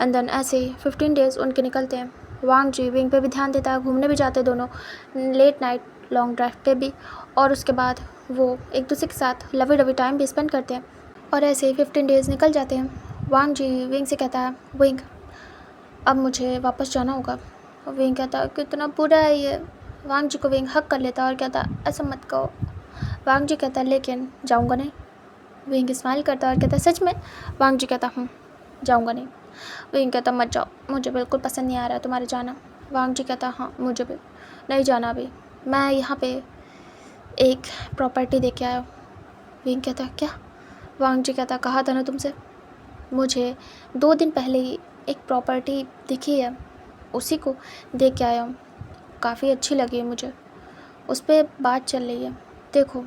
एंड देन ऐसे ही 15 डेज़ उनके निकलते हैं। वांग जी विंग पे भी ध्यान देता है, घूमने भी जाते हैं दोनों, लेट नाइट लॉन्ग ड्राइव पे भी, और उसके बाद वो एक दूसरे के साथ लवी डवी टाइम भी स्पेंड करते हैं। और ऐसे ही 15 डेज़ निकल जाते हैं। वांग जी विंग से कहता है विंग अब मुझे वापस जाना होगा। और विंग कहता है कितना बुरा है ये। वांग जी को विंग हक कर लेता है और कहता ऐसा मत कहो। वांग जी कहता लेकिन जाऊँगा नहीं। विंग स्माइल करता है और कहता सच में। वांग जी कहता जाऊँगा नहीं। विंग कहता मत जाओ, मुझे बिल्कुल पसंद नहीं आ रहा है तुम्हारे जाना। वांग जी कहता हाँ मुझे भी नहीं जाना अभी, मैं यहाँ पे एक प्रॉपर्टी देख के आया हूँ। विंग कहता क्या? वांग जी कहता कहा था ना तुमसे, मुझे 2 दिन पहले ही एक प्रॉपर्टी दिखी है, उसी को देख के आया हूँ, काफ़ी अच्छी लगी है मुझे, उस पर बात चल रही है, देखो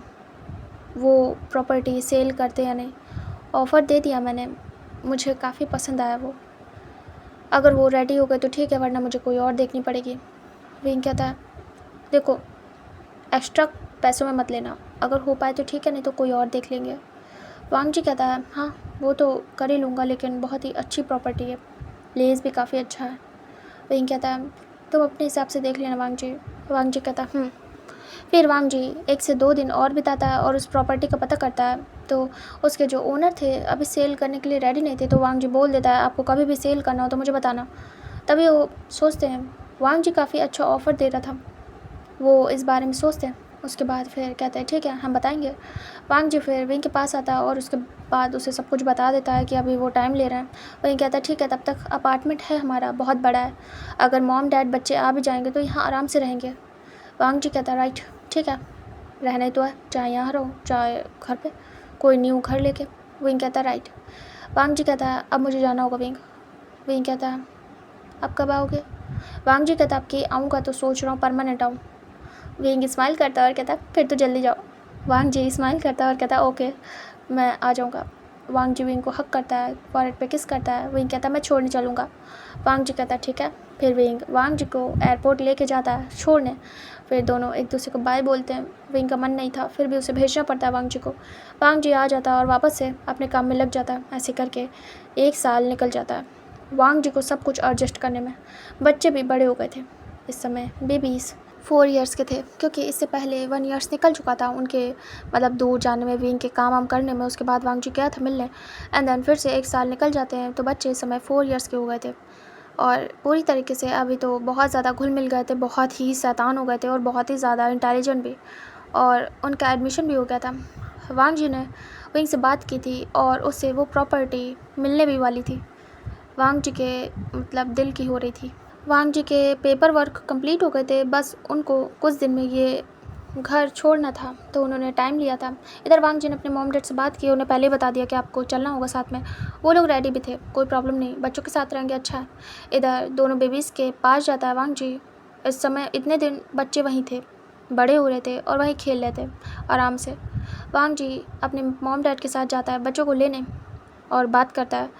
वो प्रॉपर्टी सेल करते या नहीं। ऑफ़र दे दिया मैंने, मुझे काफ़ी पसंद आया वो, अगर वो रेडी हो गए तो ठीक है, वरना मुझे कोई और देखनी पड़ेगी। विंग कहता है देखो एक्स्ट्रा पैसों में मत लेना, अगर हो पाए तो ठीक है, नहीं तो कोई और देख लेंगे। वांग जी कहता है हाँ वो तो कर ही लूँगा, लेकिन बहुत ही अच्छी प्रॉपर्टी है, लेस भी काफ़ी अच्छा है। विंग कहता है तुम अपने हिसाब से देख लेना वांग जी। वांग जी कहता फिर वांग जी 1 से 2 दिन और बिताता है और उस प्रॉपर्टी का पता करता है। तो उसके जो ओनर थे अभी सेल करने के लिए रेडी नहीं थे, तो वांग जी बोल देता है आपको कभी भी सेल करना हो तो मुझे बताना। तभी वो सोचते हैं, वांग जी काफ़ी अच्छा ऑफ़र दे रहा था, वो इस बारे में सोचते हैं। उसके बाद फिर कहते हैं ठीक है हम बताएंगे। वांग जी फिर विंग के पास आता है और उसके बाद उसे सब कुछ बता देता है कि अभी वो टाइम ले रहे हैं। विंग कहता है ठीक है, तब तक अपार्टमेंट है हमारा, बहुत बड़ा है, अगर मॉम डैड बच्चे आ भी जाएंगे तो यहाँ आराम से रहेंगे। वांग जी कहता है राइट ठीक है, रहना ही तो है, चाहे यहाँ रहो चाहे घर पे, कोई न्यू घर लेके। विंग कहता है राइट। वांग जी कहता है अब मुझे जाना होगा विंग। विंग कहता है अब कब आओगे? वांग जी कहता है अब कि आऊँगा तो सोच रहा हूँ परमानेंट आऊँ। विंग स्माइल करता है और कहता है फिर तो जल्दी जाओ। वांग जी स्माइल करता है और कहता है ओके मैं आ जाऊँगा। वांग जी विंग को हक करता है, फॉरहेड पे किस करता है। विंग कहता है मैं छोड़ने चलूँगा। वांग जी कहता है ठीक है। फिर विंग वांग जी को एयरपोर्ट लेके जाता है छोड़ने। फिर दोनों एक दूसरे को बाय बोलते हैं। विंग का मन नहीं था, फिर भी उसे भेजना पड़ता है वांग जी को। वांग जी आ जाता है और वापस से अपने काम में लग जाता है। ऐसे करके 1 साल निकल जाता है वांग जी को सब कुछ एडजस्ट करने में। बच्चे भी बड़े हो गए थे, इस समय बेबीज़ 4 ईयर्स के थे, क्योंकि इससे पहले 1 ईयर्स निकल चुका था उनके, मतलब दूर जाने में, विंग के काम वाम करने में। उसके बाद वांग जी गया था मिलने, एंड देन फिर से 1 साल निकल जाते हैं, तो बच्चे इस समय 4 ईयर्स के हो गए थे और पूरी तरीके से अभी तो बहुत ज़्यादा घुल मिल गए थे, बहुत ही शैतान हो गए थे और बहुत ही ज़्यादा इंटेलिजेंट भी, और उनका एडमिशन भी हो गया था। वांग जी ने विंग से बात की थी और उससे वो प्रॉपर्टी मिलने भी वाली थी, वांग जी के मतलब दिल की हो रही थी। वांग जी के पेपर वर्क कंप्लीट हो गए थे, बस उनको कुछ दिन में ये घर छोड़ना था तो उन्होंने टाइम लिया था। इधर वांग जी ने अपने मॉम डैड से बात की, उन्हें पहले ही बता दिया कि आपको चलना होगा साथ में। वो लोग रेडी भी थे, कोई प्रॉब्लम नहीं, बच्चों के साथ रहेंगे, अच्छा है। इधर दोनों बेबीज़ के पास जाता है वांग जी। इस समय इतने दिन बच्चे वहीं थे, बड़े हो रहे थे और वहीं खेल रहे थे आराम से। वांग जी अपने मॉम डैड के साथ जाता है बच्चों को लेने और बात करता है।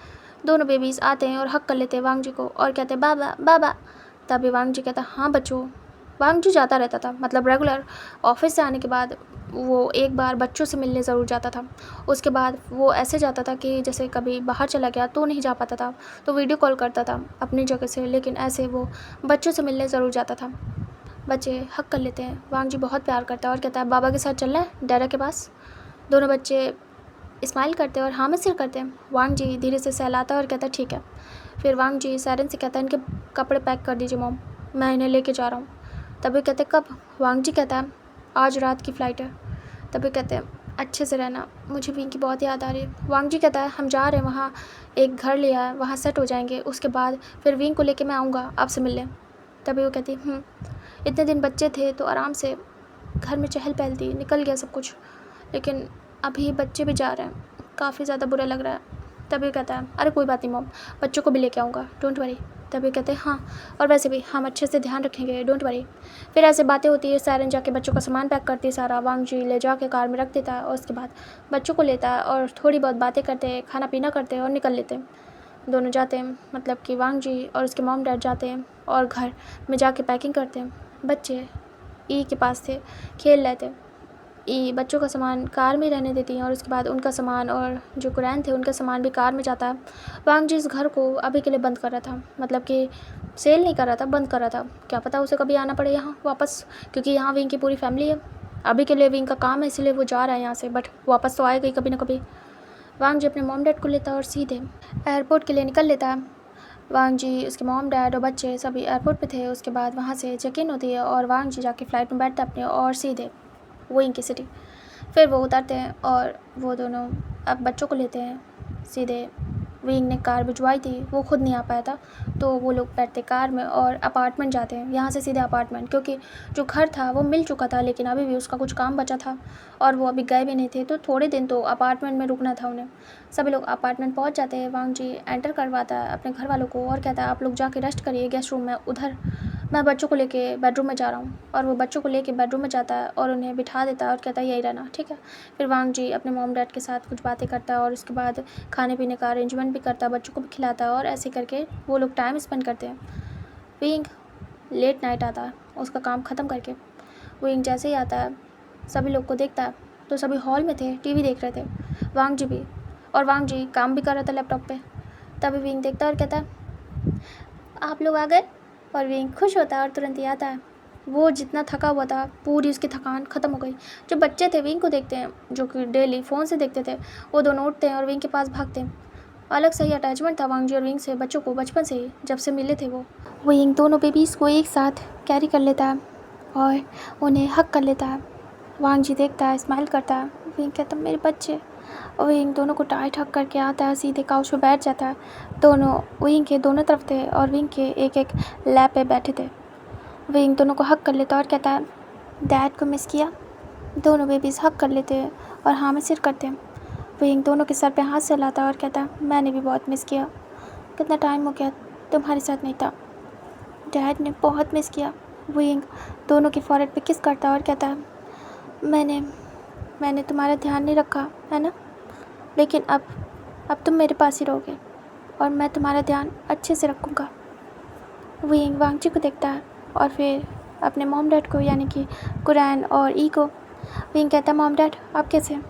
दोनों बेबीज़ आते हैं और हक कर लेते हैं वांग जी को और कहते हैं बाबा बाबा। तभी वांग जी कहता है हाँ बच्चों। वांग जी जाता रहता था, मतलब रेगुलर ऑफिस से आने के बाद वो एक बार बच्चों से मिलने ज़रूर जाता था। उसके बाद वो ऐसे जाता था कि जैसे कभी बाहर चला गया तो नहीं जा पाता था तो वीडियो कॉल करता था अपनी जगह से, लेकिन ऐसे वो बच्चों से मिलने ज़रूर जाता था। बच्चे हक कर लेते हैं, वांग जी बहुत प्यार करता है और कहता है बाबा के साथ चलना है डैडा के पास। दोनों बच्चे स्माइल करते हैं और हाँ में सिर करते हैं। वांग जी धीरे से सहलाता है और कहता है ठीक है। फिर वांग जी सायरन से कहता है इनके कपड़े पैक कर दीजिए मॉम, मैं इन्हें लेके जा रहा हूँ। तभी कहते कब? वांग जी कहता है आज रात की फ़्लाइट है। तभी कहते हैं अच्छे से रहना, मुझे विंग की बहुत याद आ रही है। वांग जी कहता है हम जा रहे हैं वहाँ, एक घर लिया है, वहाँ सेट हो जाएंगे, उसके बाद फिर विंग को लेके मैं आऊँगा आपसे मिलने। तभी वो कहती इतने दिन बच्चे थे तो आराम से घर में चहल पहल थी, निकल गया सब कुछ, लेकिन अभी बच्चे भी जा रहे हैं, काफ़ी ज़्यादा बुरा लग रहा है। तभी कहता है अरे कोई बात नहीं मॉम, बच्चों को भी लेके आऊँगा, डोंट वरी। तभी कहते हैं हाँ, और वैसे भी हम अच्छे से ध्यान रखेंगे, डोंट वरी। फिर ऐसे बातें होती है, सायरन जाके बच्चों का सामान पैक करती है सारा, वांग जी ले जाके कार में रख देता है और उसके बाद बच्चों को लेता है और थोड़ी बहुत बातें करते हैं, खाना पीना करते हैं और निकल लेते हैं। दोनों जाते हैं, मतलब कि वांग जी और उसके मॉम डैड जाते हैं और घर में जाके पैकिंग करते हैं। बच्चे ई के पास थे, खेल रहे थे। ई बच्चों का सामान कार में रहने देती हैं और उसके बाद उनका सामान और जो कुरैन थे उनका सामान भी कार में जाता है। वांग जी इस घर को अभी के लिए बंद कर रहा था, मतलब कि सेल नहीं कर रहा था, बंद कर रहा था। क्या पता उसे कभी आना पड़े यहाँ वापस, क्योंकि यहाँ विंग की पूरी फैमिली है। अभी के लिए विंग का काम है इसलिए वो जा रहा है यहाँ से, बट वापस तो आएगा ही कभी ना कभी। वांग जी अपने मॉम डैड को लेता है और सीधे एयरपोर्ट के लिए निकल लेता है। वांग जी, उसके मॉम डैड और बच्चे सभी एयरपोर्ट पे थे। उसके बाद वहाँ से चेक इन होती है और वांग जी जाके फ़्लाइट में बैठता है अपने और सीधे विंग की सिटी। फिर वो उतरते हैं और वो दोनों अब बच्चों को लेते हैं सीधे। विंग ने कार भिजवाई थी, वो खुद नहीं आ पाया था, तो वो लोग बैठते कार में और अपार्टमेंट जाते हैं, यहाँ से सीधे अपार्टमेंट, क्योंकि जो घर था वो मिल चुका था लेकिन अभी भी उसका कुछ काम बचा था और वो अभी गए भी नहीं थे, तो थोड़े दिन तो अपार्टमेंट में रुकना था उन्हें। सभी लोग अपार्टमेंट पहुँच जाते हैं। वांग जी एंटर करवाता है अपने घर वालों को और कहता है आप लोग जाके रेस्ट करिए गेस्ट रूम में, उधर मैं बच्चों को लेके बेडरूम में जा रहा हूँ। और वो बच्चों को लेके बेडरूम में जाता है और उन्हें बिठा देता है और कहता है यही रहना, ठीक है। फिर वांग जी अपने मॉम डैड के साथ कुछ बातें करता है और उसके बाद खाने पीने का अरेंजमेंट भी करता है, बच्चों को भी खिलाता है और ऐसे करके वो लोग टाइम स्पेंड करते हैं। विंग लेट नाइट आता है उसका काम ख़त्म करके। विंग जैसे ही आता है सभी लोग को देखता है, तो सभी हॉल में थे, टीवी देख रहे थे, वांग जी भी, और वांग जी काम भी कर रहा था लैपटॉप पे। तभी विंग देखता है और कहता है आप लोग आ गए, और विंग खुश होता है और तुरंत ही आता है। वो जितना थका हुआ था पूरी उसकी थकान ख़त्म हो गई। जो बच्चे थे विंग को देखते हैं, जो कि डेली फ़ोन से देखते थे, वो दोनों उठते हैं और विंग के पास भागते हैं। अलग से ही अटैचमेंट था वांग जी और विंग से, बच्चों को बचपन से ही जब से मिले थे वो विंग दोनों बेबीज़ को एक साथ कैरी कर लेता है और उन्हें हक कर लेता है। वांग जी देखता है, स्माइल करता है, विंग कहता है मेरे बच्चे, और विंग दोनों को टाइट हक करके आता है, सीधे काउच पे बैठ जाता है। दोनों विंग के दोनों तरफ थे और विंग के एक एक लैप पे बैठे थे। विंग दोनों को हक कर लेता है और कहता है डैड को मिस किया। दोनों बेबीज़ हक कर लेते हैं और हाँ में सिर करते हैं। विंग दोनों के सर पे हाथ से लाता है और कहता है मैंने भी बहुत मिस किया, कितना टाइम हो गया तुम्हारे साथ नहीं था, डैड ने बहुत मिस किया। विंग दोनों के फॉरहेड पे किस करता है और कहता है मैंने तुम्हारा ध्यान नहीं रखा है ना, लेकिन अब तुम मेरे पास ही रहोगे और मैं तुम्हारा ध्यान अच्छे से रखूँगा। विंग वांग जी को देखता है और फिर अपने मॉम डैड को, यानी कि कुरैन और ई को। विंग कहता है मॉम डैड आप कैसे हैं,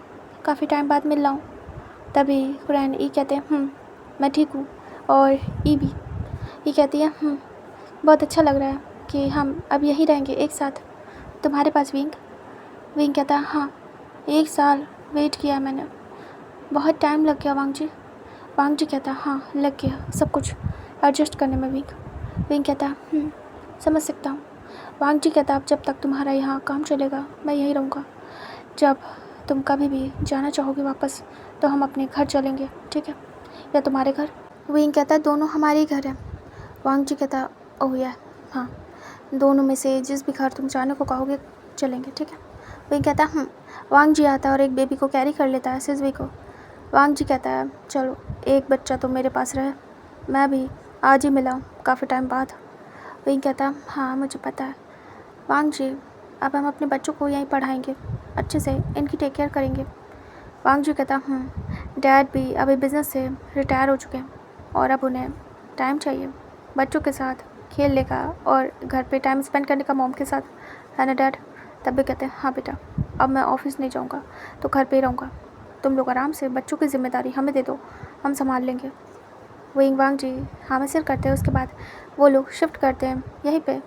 काफ़ी टाइम बाद मिल रहा हूँ। तभी कुरैन ई कहते हैं मैं ठीक हूँ, और ई भी। ई कहती है बहुत अच्छा लग रहा है कि हम अब यहीं रहेंगे एक साथ तुम्हारे पास विंग। विंग कहता है हाँ, 1 साल वेट किया मैंने, बहुत टाइम लग गया वांग जी। वांग जी कहता है हाँ लग गया सब कुछ एडजस्ट करने में विंग। विंग कहता है समझ सकता हूँ। वांग जी कहता है अब जब तक तुम्हारा यहाँ काम चलेगा मैं यहीं रहूँगा, जब तुम कभी भी जाना चाहोगे वापस तो हम अपने घर चलेंगे, ठीक है, या तुम्हारे घर। विंग कहता है दोनों हमारे ही घर हैं। वांग जी कहता है ओह या हाँ, दोनों में से जिस भी घर तुम जाने को कहोगे चलेंगे, ठीक है। वही कहता है वांग जी आता है और एक बेबी को कैरी कर लेता है, सिजवी को। वांग जी कहता है चलो एक बच्चा तो मेरे पास रहे, मैं भी आज ही मिला काफ़ी टाइम बाद। वही कहता है हाँ मुझे पता है वांग जी, अब हम अपने बच्चों को यहीं पढ़ाएंगे, अच्छे से इनकी टेक केयर करेंगे। वांग जी कहता डैड भी अभी बिज़नेस से रिटायर हो चुके हैं और अब उन्हें टाइम चाहिए बच्चों के साथ खेलने का और घर पे टाइम स्पेंड करने का मॉम के साथ, है ना डैड। तब भी कहते हैं हाँ बेटा, अब मैं ऑफिस नहीं जाऊँगा तो घर पे ही रहूँगा, तुम लोग आराम से बच्चों की ज़िम्मेदारी हमें दे दो, हम संभाल लेंगे। वही वांग जी हाँ में सिर करते हैं। उसके बाद वो लोग शिफ्ट करते हैं यहीं पे।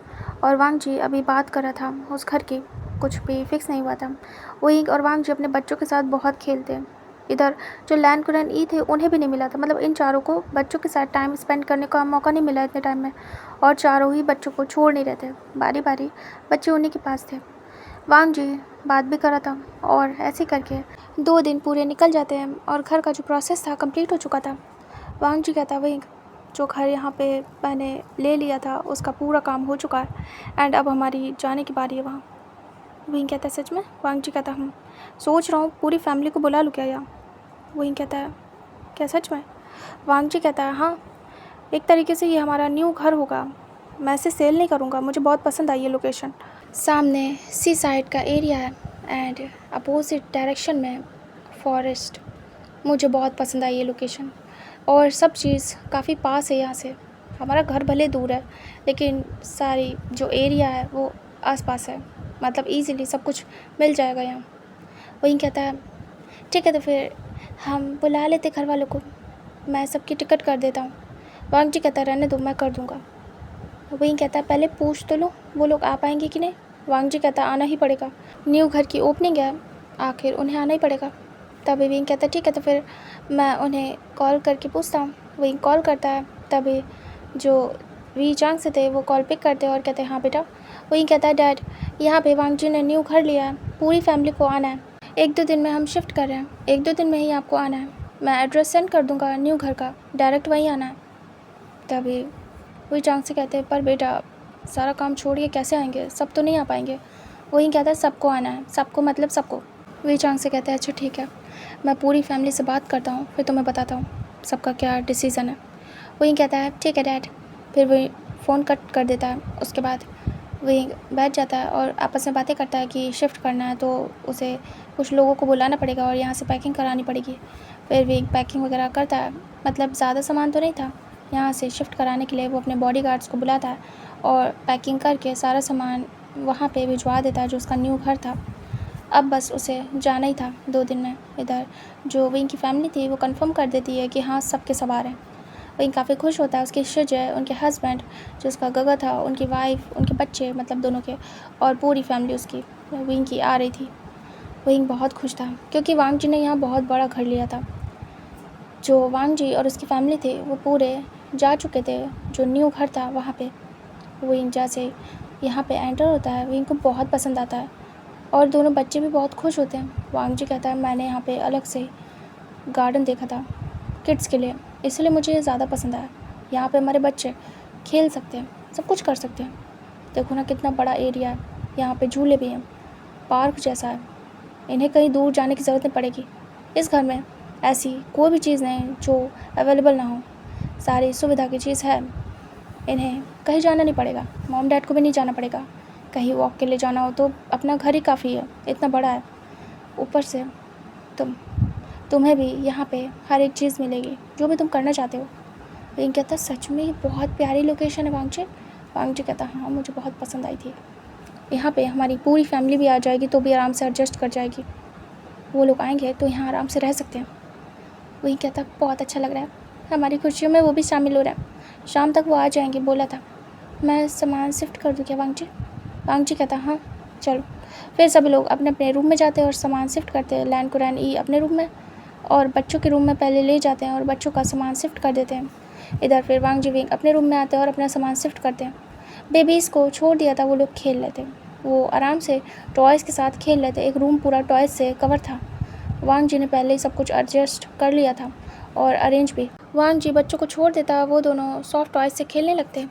और वांग जी अभी बात कर रहा था उस घर की, कुछ भी फिक्स नहीं हुआ था। वही और वांग जी अपने बच्चों के साथ बहुत खेलते हैं। इधर जो लैन कुरैन ई थे उन्हें भी नहीं मिला था, मतलब इन चारों को बच्चों के साथ टाइम स्पेंड करने का मौका नहीं मिला इतने टाइम में, और चारों ही बच्चों को छोड़ नहीं रहे थे, बारी बारी बच्चे उन्हीं के पास थे। वांग जी बात भी कर रहा था और ऐसे करके 2 दिन पूरे निकल जाते हैं और घर का जो प्रोसेस था कंप्लीट हो चुका था। वांग जी कहता वही जो घर यहाँ पे मैंने ले लिया था उसका पूरा काम हो चुका है एंड अब हमारी जाने की बारी है वहाँ। वही कहता है सच में। वांग जी कहता सोच रहा हूँ पूरी फैमिली को बुला लूँ क्या यहाँ। वही कहता है क्या सच में। वांग जी कहता है हाँ, एक तरीके से ये हमारा न्यू घर होगा, मैं इसे सेल नहीं करूँगा, मुझे बहुत पसंद आई ये लोकेशन। सामने सी साइड का एरिया है एंड अपोजिट डायरेक्शन में फॉरेस्ट, मुझे बहुत पसंद आई ये लोकेशन और सब चीज़ काफ़ी पास है यहाँ से। हमारा घर भले दूर है लेकिन सारी जो एरिया है वो आसपास है, मतलब इजीली सब कुछ मिल जाएगा यहाँ। वही कहता है ठीक है तो फिर हम बुला लेते घर वालों को, मैं सबकी टिकट कर देता हूँ। वांग जी कहता रहने दो मैं कर दूँगा। वही कहता है पहले पूछ तो लो वो लोग आ पाएंगे कि नहीं। वांग जी कहता आना ही पड़ेगा, न्यू घर की ओपनिंग है, आखिर उन्हें आना ही पड़ेगा। तभी विंग कहता है ठीक है तो फिर मैं उन्हें कॉल करके पूछता हूँ। विंग कॉल करता है, तभी जो वी चांग से थे वो कॉल पिक करते हैं और कहते हैं हाँ बेटा। वही कहता है डैड यहाँ पे वांग जी ने न्यू घर लिया है, पूरी फैमिली को आना है, 1-2 दिन में हम शिफ्ट कर रहे हैं, 1-2 दिन में ही आपको आना है, मैं एड्रेस सेंड कर दूँगा न्यू घर का, डायरेक्ट वहीं आना है। तभी वही चांग से कहते हैं पर बेटा सारा काम छोड़िए कैसे आएंगे, सब तो नहीं आ पाएंगे। वही कहता है सबको आना है, सबको मतलब सबको। वही चांग से कहते हैं अच्छा ठीक है, मैं पूरी फैमिली से बात करता हूँ फिर तुम्हें बताता हूँ सबका क्या डिसीज़न है। वही कहता है ठीक है डैड। फिर वही फ़ोन कट कर देता है। उसके बाद वही बैठ जाता है और आपस में बातें करता है कि शिफ्ट करना है तो उसे कुछ लोगों को बुलाना पड़ेगा और यहाँ से पैकिंग करानी पड़ेगी। फिर वही पैकिंग वगैरह करता है, मतलब ज़्यादा सामान तो नहीं था यहाँ से शिफ्ट कराने के लिए। वो अपने बॉडीगार्ड्स को बुलाता है और पैकिंग करके सारा सामान वहाँ पे भिजवा देता है जो उसका न्यू घर था। अब बस उसे जाना ही था 2 दिन में। इधर जो विंग की फैमिली थी वो कंफर्म कर देती है कि हाँ सबके सवार हैं। विंग काफ़ी खुश होता है, उसके शिजय, उनके हस्बैंड जो उसका गगा था, उनकी वाइफ, उनके बच्चे मतलब दोनों के, और पूरी फैमिली उसकी विंग की आ रही थी। विंग बहुत खुश था क्योंकि वांग जी ने यहाँ बहुत बड़ा घर लिया था। जो वांग जी और उसकी फैमिली थे वो पूरे जा चुके थे जो न्यू घर था वहाँ पे। विंग जैसे यहाँ पे एंटर होता है विंग को बहुत पसंद आता है और दोनों बच्चे भी बहुत खुश होते हैं। वांग जी कहता है मैंने यहाँ पे अलग से गार्डन देखा था किड्स के लिए, इसलिए मुझे ये ज़्यादा पसंद आया। यहाँ पे हमारे बच्चे खेल सकते हैं, सब कुछ कर सकते हैं। देखो ना कितना बड़ा एरिया है, यहाँ पे झूले भी हैं, पार्क जैसा है, इन्हें कहीं दूर जाने की ज़रूरत नहीं पड़ेगी। इस घर में ऐसी कोई भी चीज़ नहीं जो अवेलेबल ना हो, सारी सुविधा की चीज़ है, इन्हें कहीं जाना नहीं पड़ेगा, मॉम डैड को भी नहीं जाना पड़ेगा। कहीं वॉक के लिए जाना हो तो अपना घर ही काफ़ी है, इतना बड़ा है। ऊपर से तुम्हें भी यहाँ पे हर एक चीज़ मिलेगी जो भी तुम करना चाहते हो। लेकिन कहता सच में बहुत प्यारी लोकेशन है वांग जी। वांग जी कहता हाँ मुझे बहुत पसंद आई थी, यहाँ पे हमारी पूरी फैमिली भी आ जाएगी तो भी आराम से एडजस्ट कर जाएगी, वो लोग आएंगे तो यहाँ आराम से रह सकते हैं। वही कहता बहुत अच्छा लग रहा है, हमारी खुशियों में वो भी शामिल हो रहा है, शाम तक वो आ जाएंगे बोला था। मैं सामान शिफ्ट कर दूँ क्या वांग जी। वांग जी कहता हाँ चलो। फिर सभी लोग अपने अपने रूम में जाते हैं और सामान शिफ्ट करते हैं। लैन कुरैन ई अपने रूम में और बच्चों के रूम में पहले ले जाते हैं और बच्चों का सामान शिफ्ट कर देते हैं। इधर फिर वांग जी विंग अपने रूम में आते हैं और अपना सामान शिफ्ट करते हैं। बेबीज़ को छोड़ दिया था, वो लोग खेल लेते, वो आराम से टॉयज़ के साथ खेल लेते। एक रूम पूरा टॉयज़ से कवर था, वांग जी ने पहले ही सब कुछ एडजस्ट कर लिया था और अरेंज भी। वांग जी बच्चों को छोड़ देता, वो दोनों सॉफ्ट टॉयज़ से खेलने लगते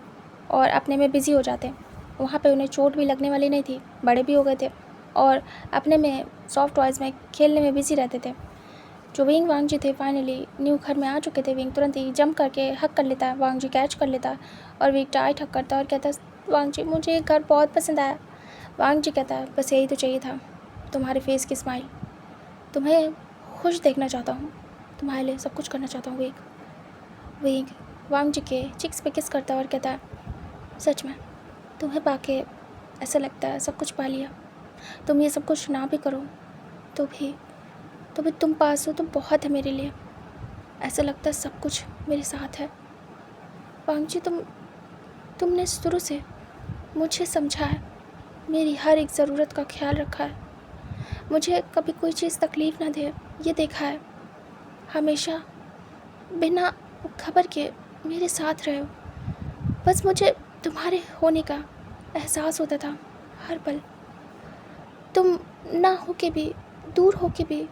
और अपने में बिज़ी हो जाते। वहाँ पे उन्हें चोट भी लगने वाली नहीं थी, बड़े भी हो गए थे। और अपने में सॉफ्ट टॉयज़ में खेलने में बिजी रहते थे। जो विंग वांग जी थे फाइनली न्यू घर में आ चुके थे। विंग तुरंत ही जंप करके हक कर लेता है, वांग जी कैच कर लेता है और विंग टाइट हक करता है और कहता है वांग जी मुझे ये घर बहुत पसंद आया। वांग जी कहता है बस यही तो चाहिए था, तुम्हारे फेस की स्माइल, तुम्हें खुश देखना चाहता हूँ, तुम्हारे लिए सब कुछ करना चाहता हूँ। विंग वांग जी के चिक्स पे किस करता है और कहता है सच में तुम्हें पाके ऐसा लगता है सब कुछ पा लिया। तुम ये सब कुछ ना भी करो तो भी तुम पास हो तो बहुत है मेरे लिए। ऐसा लगता है सब कुछ मेरे साथ है। वांग जी तुमने शुरू से मुझे समझा है, मेरी हर एक ज़रूरत का ख्याल रखा है, मुझे कभी कोई चीज़ तकलीफ़ ना दे ये देखा है, हमेशा बिना खबर के मेरे साथ रहे हो। बस मुझे तुम्हारे होने का एहसास होता था हर पल। तुम ना हो के भी, दूर हो के भी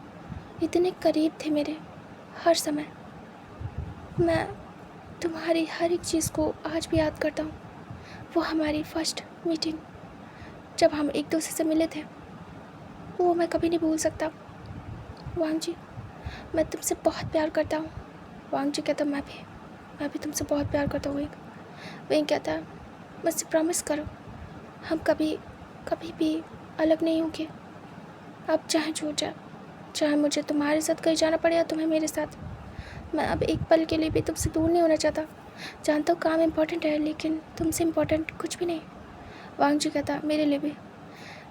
इतने करीब थे मेरे हर समय। मैं तुम्हारी हर एक चीज़ को आज भी याद करता हूँ। वो हमारी फर्स्ट मीटिंग जब हम एक दूसरे से मिले थे, वो मैं कभी नहीं भूल सकता। वांग जी मैं तुमसे बहुत प्यार करता हूँ। वांग जी कहता मैं भी तुमसे बहुत प्यार करता हूँ। विंग कहता है मुझसे प्रॉमिस करो हम कभी भी अलग नहीं होंगे। अब चाहे जो जाए, चाहे मुझे तुम्हारे साथ कहीं जाना पड़े या तुम्हें मेरे साथ, मैं अब एक पल के लिए भी तुमसे दूर नहीं होना चाहता। जानता हूँ काम इम्पोर्टेंट है लेकिन तुमसे इम्पोर्टेंट कुछ भी नहीं। वांग जी कहता मेरे लिए भी।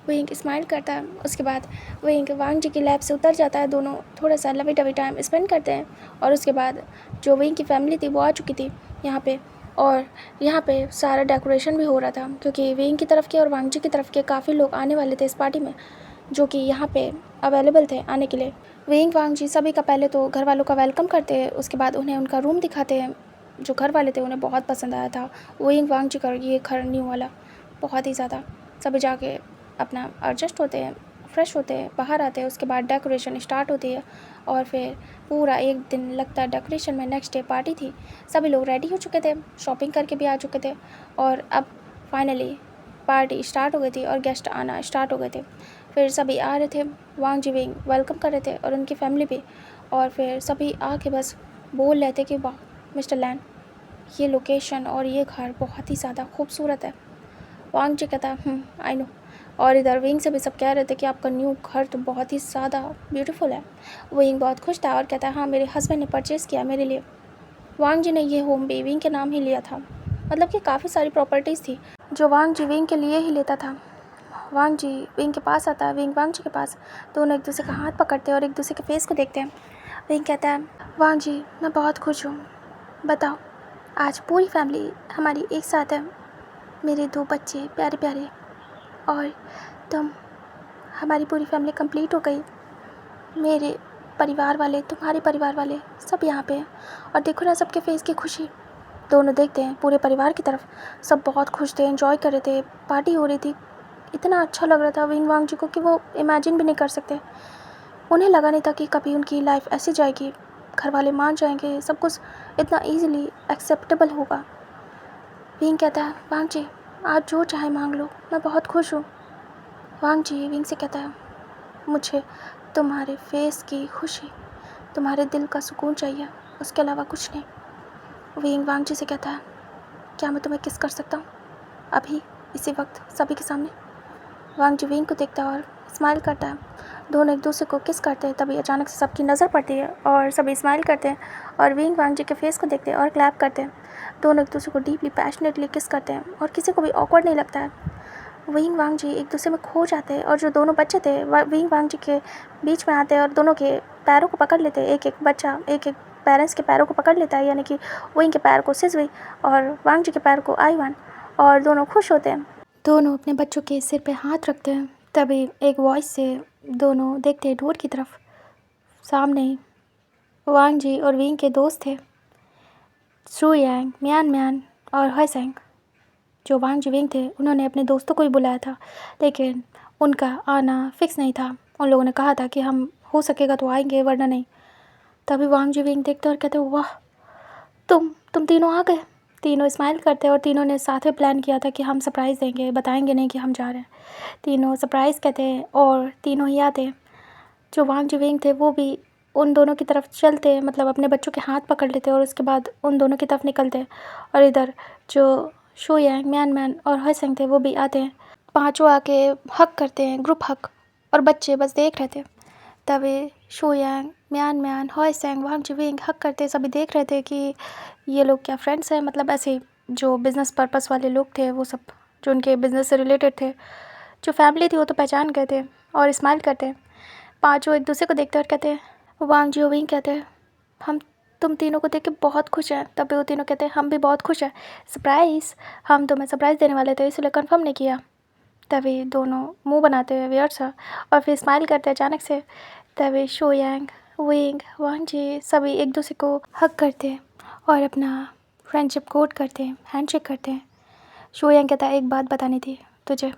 विंग स्माइल करता है। उसके बाद विंग वांग जी की लैब से उतर जाता है। दोनों थोड़ा सा लवी डवी टाइम स्पेंड करते हैं और उसके बाद जो विंग की फैमिली थी वो आ चुकी थी यहाँ पे, और यहाँ पे सारा डेकोरेशन भी हो रहा था क्योंकि विंग की तरफ के और वांग जी की तरफ के काफ़ी लोग आने वाले थे इस पार्टी में जो कि यहाँ पे अवेलेबल थे आने के लिए। विंग वांग जी सभी का पहले तो घर वालों का वेलकम करते हैं, उसके बाद उन्हें उनका रूम दिखाते हैं। जो घर वाले थे उन्हें बहुत पसंद आया था विंग वांग जी का ये घर न्यू वाला बहुत ही ज़्यादा। सभी जाके अपना एडजस्ट होते हैं, फ्रेश होते हैं, बाहर आते हैं। उसके बाद डेकोरेशन स्टार्ट होती है और फिर पूरा एक दिन लगता है डेकोरेशन में। नेक्स्ट डे पार्टी थी, सभी लोग रेडी हो चुके थे, शॉपिंग करके भी आ चुके थे और अब फाइनली पार्टी स्टार्ट हो गई थी और गेस्ट आना स्टार्ट हो गए थे। फिर सभी आ रहे थे, वांग जी विंग वेलकम कर रहे थे और उनकी फैमिली भी, और फिर सभी आके बस बोल रहे थे कि वाह मिस्टर लैन, ये लोकेशन और ये घर बहुत ही ज़्यादा खूबसूरत है। वांग जी कहता आई नो। और इधर विंग से भी सब कह रहे थे कि आपका न्यू घर तो बहुत ही ज़्यादा ब्यूटीफुल है। विंग बहुत खुश था और कहता है हाँ मेरे हस्बैंड ने परचेज़ किया मेरे लिए। वांग जी ने ये होम भी विंग के नाम ही लिया था, मतलब कि काफ़ी सारी प्रॉपर्टीज़ थी जो वांग जी विंग के लिए ही लेता था। वांग जी विंग के पास आता है, विंग वांग जी के पास, दोनों एक दूसरे का हाथ पकड़ते हैं और एक दूसरे के फेस को देखते हैं। विंग कहता है वांग जी मैं बहुत खुश हूँ, बताओ आज पूरी फैमिली हमारी एक साथ है, मेरे 2 बच्चे प्यारे प्यारे, और तुम, हमारी पूरी फैमिली कंप्लीट हो गई। मेरे परिवार वाले, तुम्हारे परिवार वाले सब यहाँ पे हैं और देखो ना सबके फेस की खुशी। दोनों देखते हैं पूरे परिवार की तरफ, सब बहुत खुश थे, एंजॉय कर रहे थे, पार्टी हो रही थी। इतना अच्छा लग रहा था विंग वांग जी को कि वो इमेजिन भी नहीं कर सकते। उन्हें लगा नहीं था कि कभी उनकी लाइफ ऐसी जाएगी, घर वाले मान जाएंगे, सब कुछ इतना ईजिली एक्सेप्टेबल होगा। विंग कहता है वांग जी आप जो चाहे मांग लो, मैं बहुत खुश हूँ। वांग जी विंग से कहता है मुझे तुम्हारे फेस की खुशी, तुम्हारे दिल का सुकून चाहिए, उसके अलावा कुछ नहीं। विंग वांग जी से कहता है क्या मैं तुम्हें किस कर सकता हूँ अभी इसी वक्त सभी के सामने। वांग जी विंग को देखता है और स्माइल करता है। दोनों एक दूसरे को किस करते हैं, तभी अचानक से सबकी नज़र पड़ती है और सभी स्माइल करते हैं और विंग वांग जी के फेस को देखते हैं और क्लैप करते हैं। दोनों एक दूसरे को डीपली पैशनेटली किस करते हैं और किसी को भी ऑकवर्ड नहीं लगता है। विंग वांग जी एक दूसरे में खो जाते हैं और जो दोनों बच्चे थे विंग वांग जी के बीच में आते हैं और दोनों के पैरों को पकड़ लेते हैं। एक एक बच्चा एक एक पेरेंट्स के पैरों को पकड़ लेता है, यानी कि विंग के पैर को सिजवी और वांग जी के पैर को आईवान, और दोनों खुश होते हैं। दोनों अपने बच्चों के सिर पे हाथ रखते हैं। तभी एक वॉइस से दोनों देखते हैं डोर की तरफ। सामने ही वांग जी और विंग के दोस्त थे, सू यांग, म्यान म्यान और हॉयसेंग। जो वांग जी विंग थे उन्होंने अपने दोस्तों को भी बुलाया था, लेकिन उनका आना फिक्स नहीं था। उन लोगों ने कहा था कि हम हो सकेगा तो आएंगे वरना नहीं। तभी वांग जी विंग देखते और कहते वाह तुम तीनों आ गए, तीनों स्माइल करते हैं और तीनों ने साथ में प्लान किया था कि हम सरप्राइज़ देंगे, बताएंगे नहीं कि हम जा रहे हैं। तीनों सरप्राइज़ कहते हैं और तीनों ही आते हैं। जो वांग जीविंग थे वो भी उन दोनों की तरफ चलते, मतलब अपने बच्चों के हाथ पकड़ लेते और उसके बाद उन दोनों की तरफ निकलते। और इधर जो शो यांग, म्यान मैन और हॉयसेंग थे वो भी आते हैं। पांचों आके हक करते हैं, ग्रुप हक, और बच्चे बस देख रहे थे। तभी शो यांग, म्यान मैन, हॉयसेंग, वांग जीविंग हक करते सभी देख रहे थे कि ये लोग क्या फ्रेंड्स हैं, मतलब ऐसे जो बिज़नेस पर्पस वाले लोग थे वो सब, जो उनके बिज़नेस से रिलेटेड थे। जो फैमिली थी वो तो पहचान गए थे और स्माइल करते। पांचों एक दूसरे को देखते और कहते हैं, वांग जीविंग कहते हैं, हम तुम तीनों को देख के बहुत खुश हैं। तभी वो तीनों कहते हैं, हम भी बहुत खुश हैं। सरप्राइज़, हम तुम्हें सरप्राइज़ देने वाले थे इसलिए कंफर्म नहीं किया। तभी दोनों मुंह बनाते हैं वियर्ड सा और फिर स्माइल करते हैं अचानक से। तभी शो यांग, विंग, वांग जी सभी एक दूसरे को हग करते हैं और अपना फ्रेंडशिप कोड करते हैं, हैंडशेक करते हैं। शो यांग कहता है, एक बात बतानी थी तुझे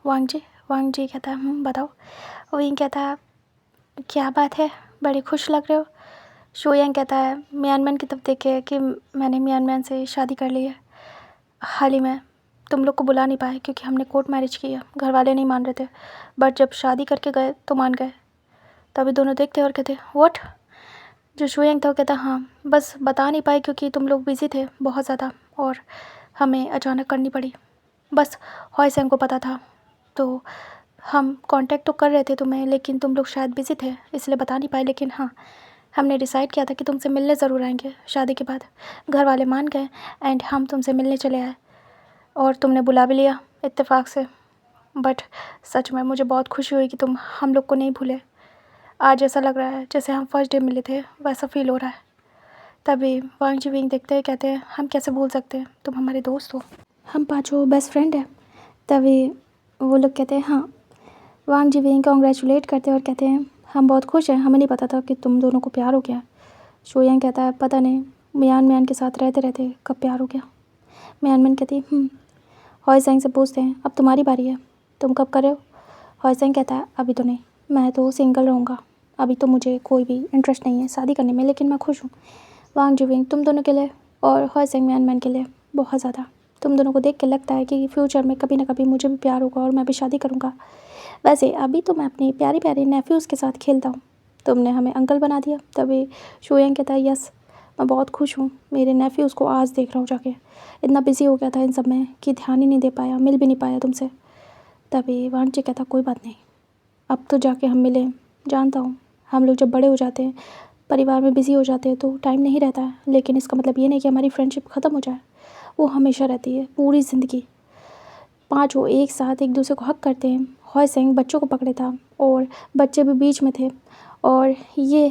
वांग जी। वांग जी कहता है, बताओ। विंग कहता है, क्या बात है, बड़े खुश लग रहे हो। शो यांग कहता है, म्यानमैन की तरफ देख के कि मैंने म्यानमैन से शादी कर ली है। हाल ही में तुम लोग को बुला नहीं पाए क्योंकि हमने कोर्ट मैरिज किया, घर वाले नहीं मान रहे थे, बट जब शादी करके गए तो मान गए। तभी दोनों देखते और कहते, व्हाट। जो शो यांग था वो कहता, हाँ बस बता नहीं पाए क्योंकि तुम लोग बिज़ी थे बहुत ज़्यादा और हमें अचानक करनी पड़ी। बस हॉयसेंग को पता था तो हम कांटेक्ट तो कर रहे थे तुम्हें, लेकिन तुम लोग शायद बिज़ी थे इसलिए बता नहीं पाए। लेकिन हाँ, हमने डिसाइड किया था कि तुमसे मिलने ज़रूर आएंगे शादी के बाद। घर वाले मान गए एंड हम तुमसे मिलने चले आए और तुमने बुला भी लिया इत्तेफाक से। बट सच में मुझे बहुत खुशी हुई कि तुम हम लोग को नहीं भूले। आज ऐसा लग रहा है जैसे हम फर्स्ट डे मिले थे, वैसा फील हो रहा है। तभी वांग जीविंग देखते हैं, कहते हैं, हम कैसे भूल सकते हैं, तुम हमारे दोस्त हो, हम पाँचों बेस्ट फ्रेंड हैं। तभी वो लोग कहते हैं, हाँ। वांग जीविंग कॉन्ग्रेचुलेट करते हैं और कहते हैं, हम बहुत खुश हैं, हमें नहीं पता था कि तुम दोनों को प्यार हो गया। शो यांग कहता है, पता नहीं म्यान मैन के साथ रहते रहते कब प्यार हो गया। म्यान मैन कहती है, हॉयसेंग से पूछते हैं, अब तुम्हारी बारी है, तुम कब कर रहे हो। हॉयसेंग कहता है, अभी तो नहीं, मैं तो सिंगल रहूँगा, अभी तो मुझे कोई भी इंटरेस्ट नहीं है शादी करने में, लेकिन मैं खुश हूँ। वांग जीविंग तुम दोनों के लिए और हॉयसेंग म्यान मैन के लिए बहुत ज़्यादा। तुम दोनों को देख के लगता है कि फ्यूचर में कभी ना कभी मुझे भी प्यार होगा और मैं भी शादी करूँगा। वैसे अभी तो मैं अपने प्यारे प्यारे नेफ्यूज़ के साथ खेलता हूँ, तुमने हमें अंकल बना दिया। तभी शो यांग कहता है, यस मैं बहुत खुश हूँ, मेरे नेफ्यूज़ को आज देख रहा हूँ जाके, इतना बिजी हो गया था इन सब में कि ध्यान ही नहीं दे पाया, मिल भी नहीं पाया तुमसे। तभी वांग जी कहता, कोई बात नहीं, अब तो जाके हम मिलें। जानता हूँ हम लोग जब बड़े हो जाते हैं, परिवार में बिज़ी हो जाते हैं तो टाइम नहीं रहता है, लेकिन इसका मतलब ये नहीं कि हमारी फ्रेंडशिप ख़त्म हो जाए, वो हमेशा रहती है पूरी ज़िंदगी। पाँचों एक साथ एक दूसरे को हक करते हैं। हॉयसेंग बच्चों को पकड़े था और बच्चे भी बीच में थे और ये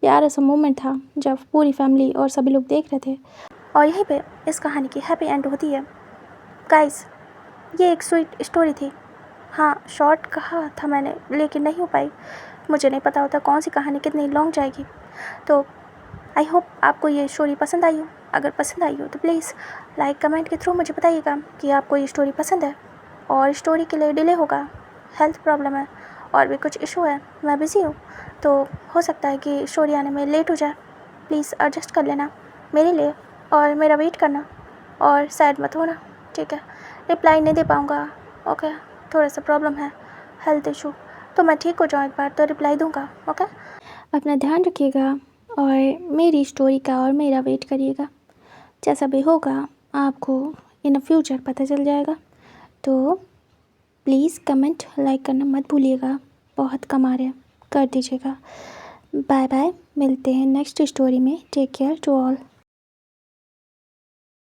प्यारा सा मोमेंट था जब पूरी फैमिली और सभी लोग देख रहे थे। और यहीं पे इस कहानी की हैप्पी एंड होती है। गाइस, ये एक स्वीट स्टोरी थी। हाँ, शॉर्ट कहा था मैंने लेकिन नहीं हो पाई, मुझे नहीं पता होता कौन सी कहानी कितनी लॉन्ग जाएगी। तो आई होप आपको ये स्टोरी पसंद आई हो। अगर पसंद आई हो तो प्लीज़ लाइक कमेंट के थ्रू मुझे बताइएगा कि आपको ये स्टोरी पसंद है। और स्टोरी के लिए डिले होगा, हेल्थ प्रॉब्लम है और भी कुछ इशू है, मैं बिज़ी हूँ, तो हो सकता है कि स्टोरी आने में लेट हो जाए। प्लीज़ एडजस्ट कर लेना मेरे लिए और मेरा वेट करना और सैड मत होना, ठीक है। रिप्लाई नहीं दे पाऊँगा, ओके, थोड़ा सा प्रॉब्लम है, हेल्थ इशू, तो मैं ठीक हो जाऊँ एक बार तो रिप्लाई दूँगा, ओके। अपना ध्यान रखिएगा और मेरी स्टोरी का और मेरा वेट करिएगा। जैसा भी होगा आपको इन फ्यूचर पता चल जाएगा। तो प्लीज़ कमेंट लाइक करना मत भूलिएगा, बहुत कम आ रहे हैं, कर दीजिएगा। बाय बाय, मिलते हैं नेक्स्ट स्टोरी में। Take care to all.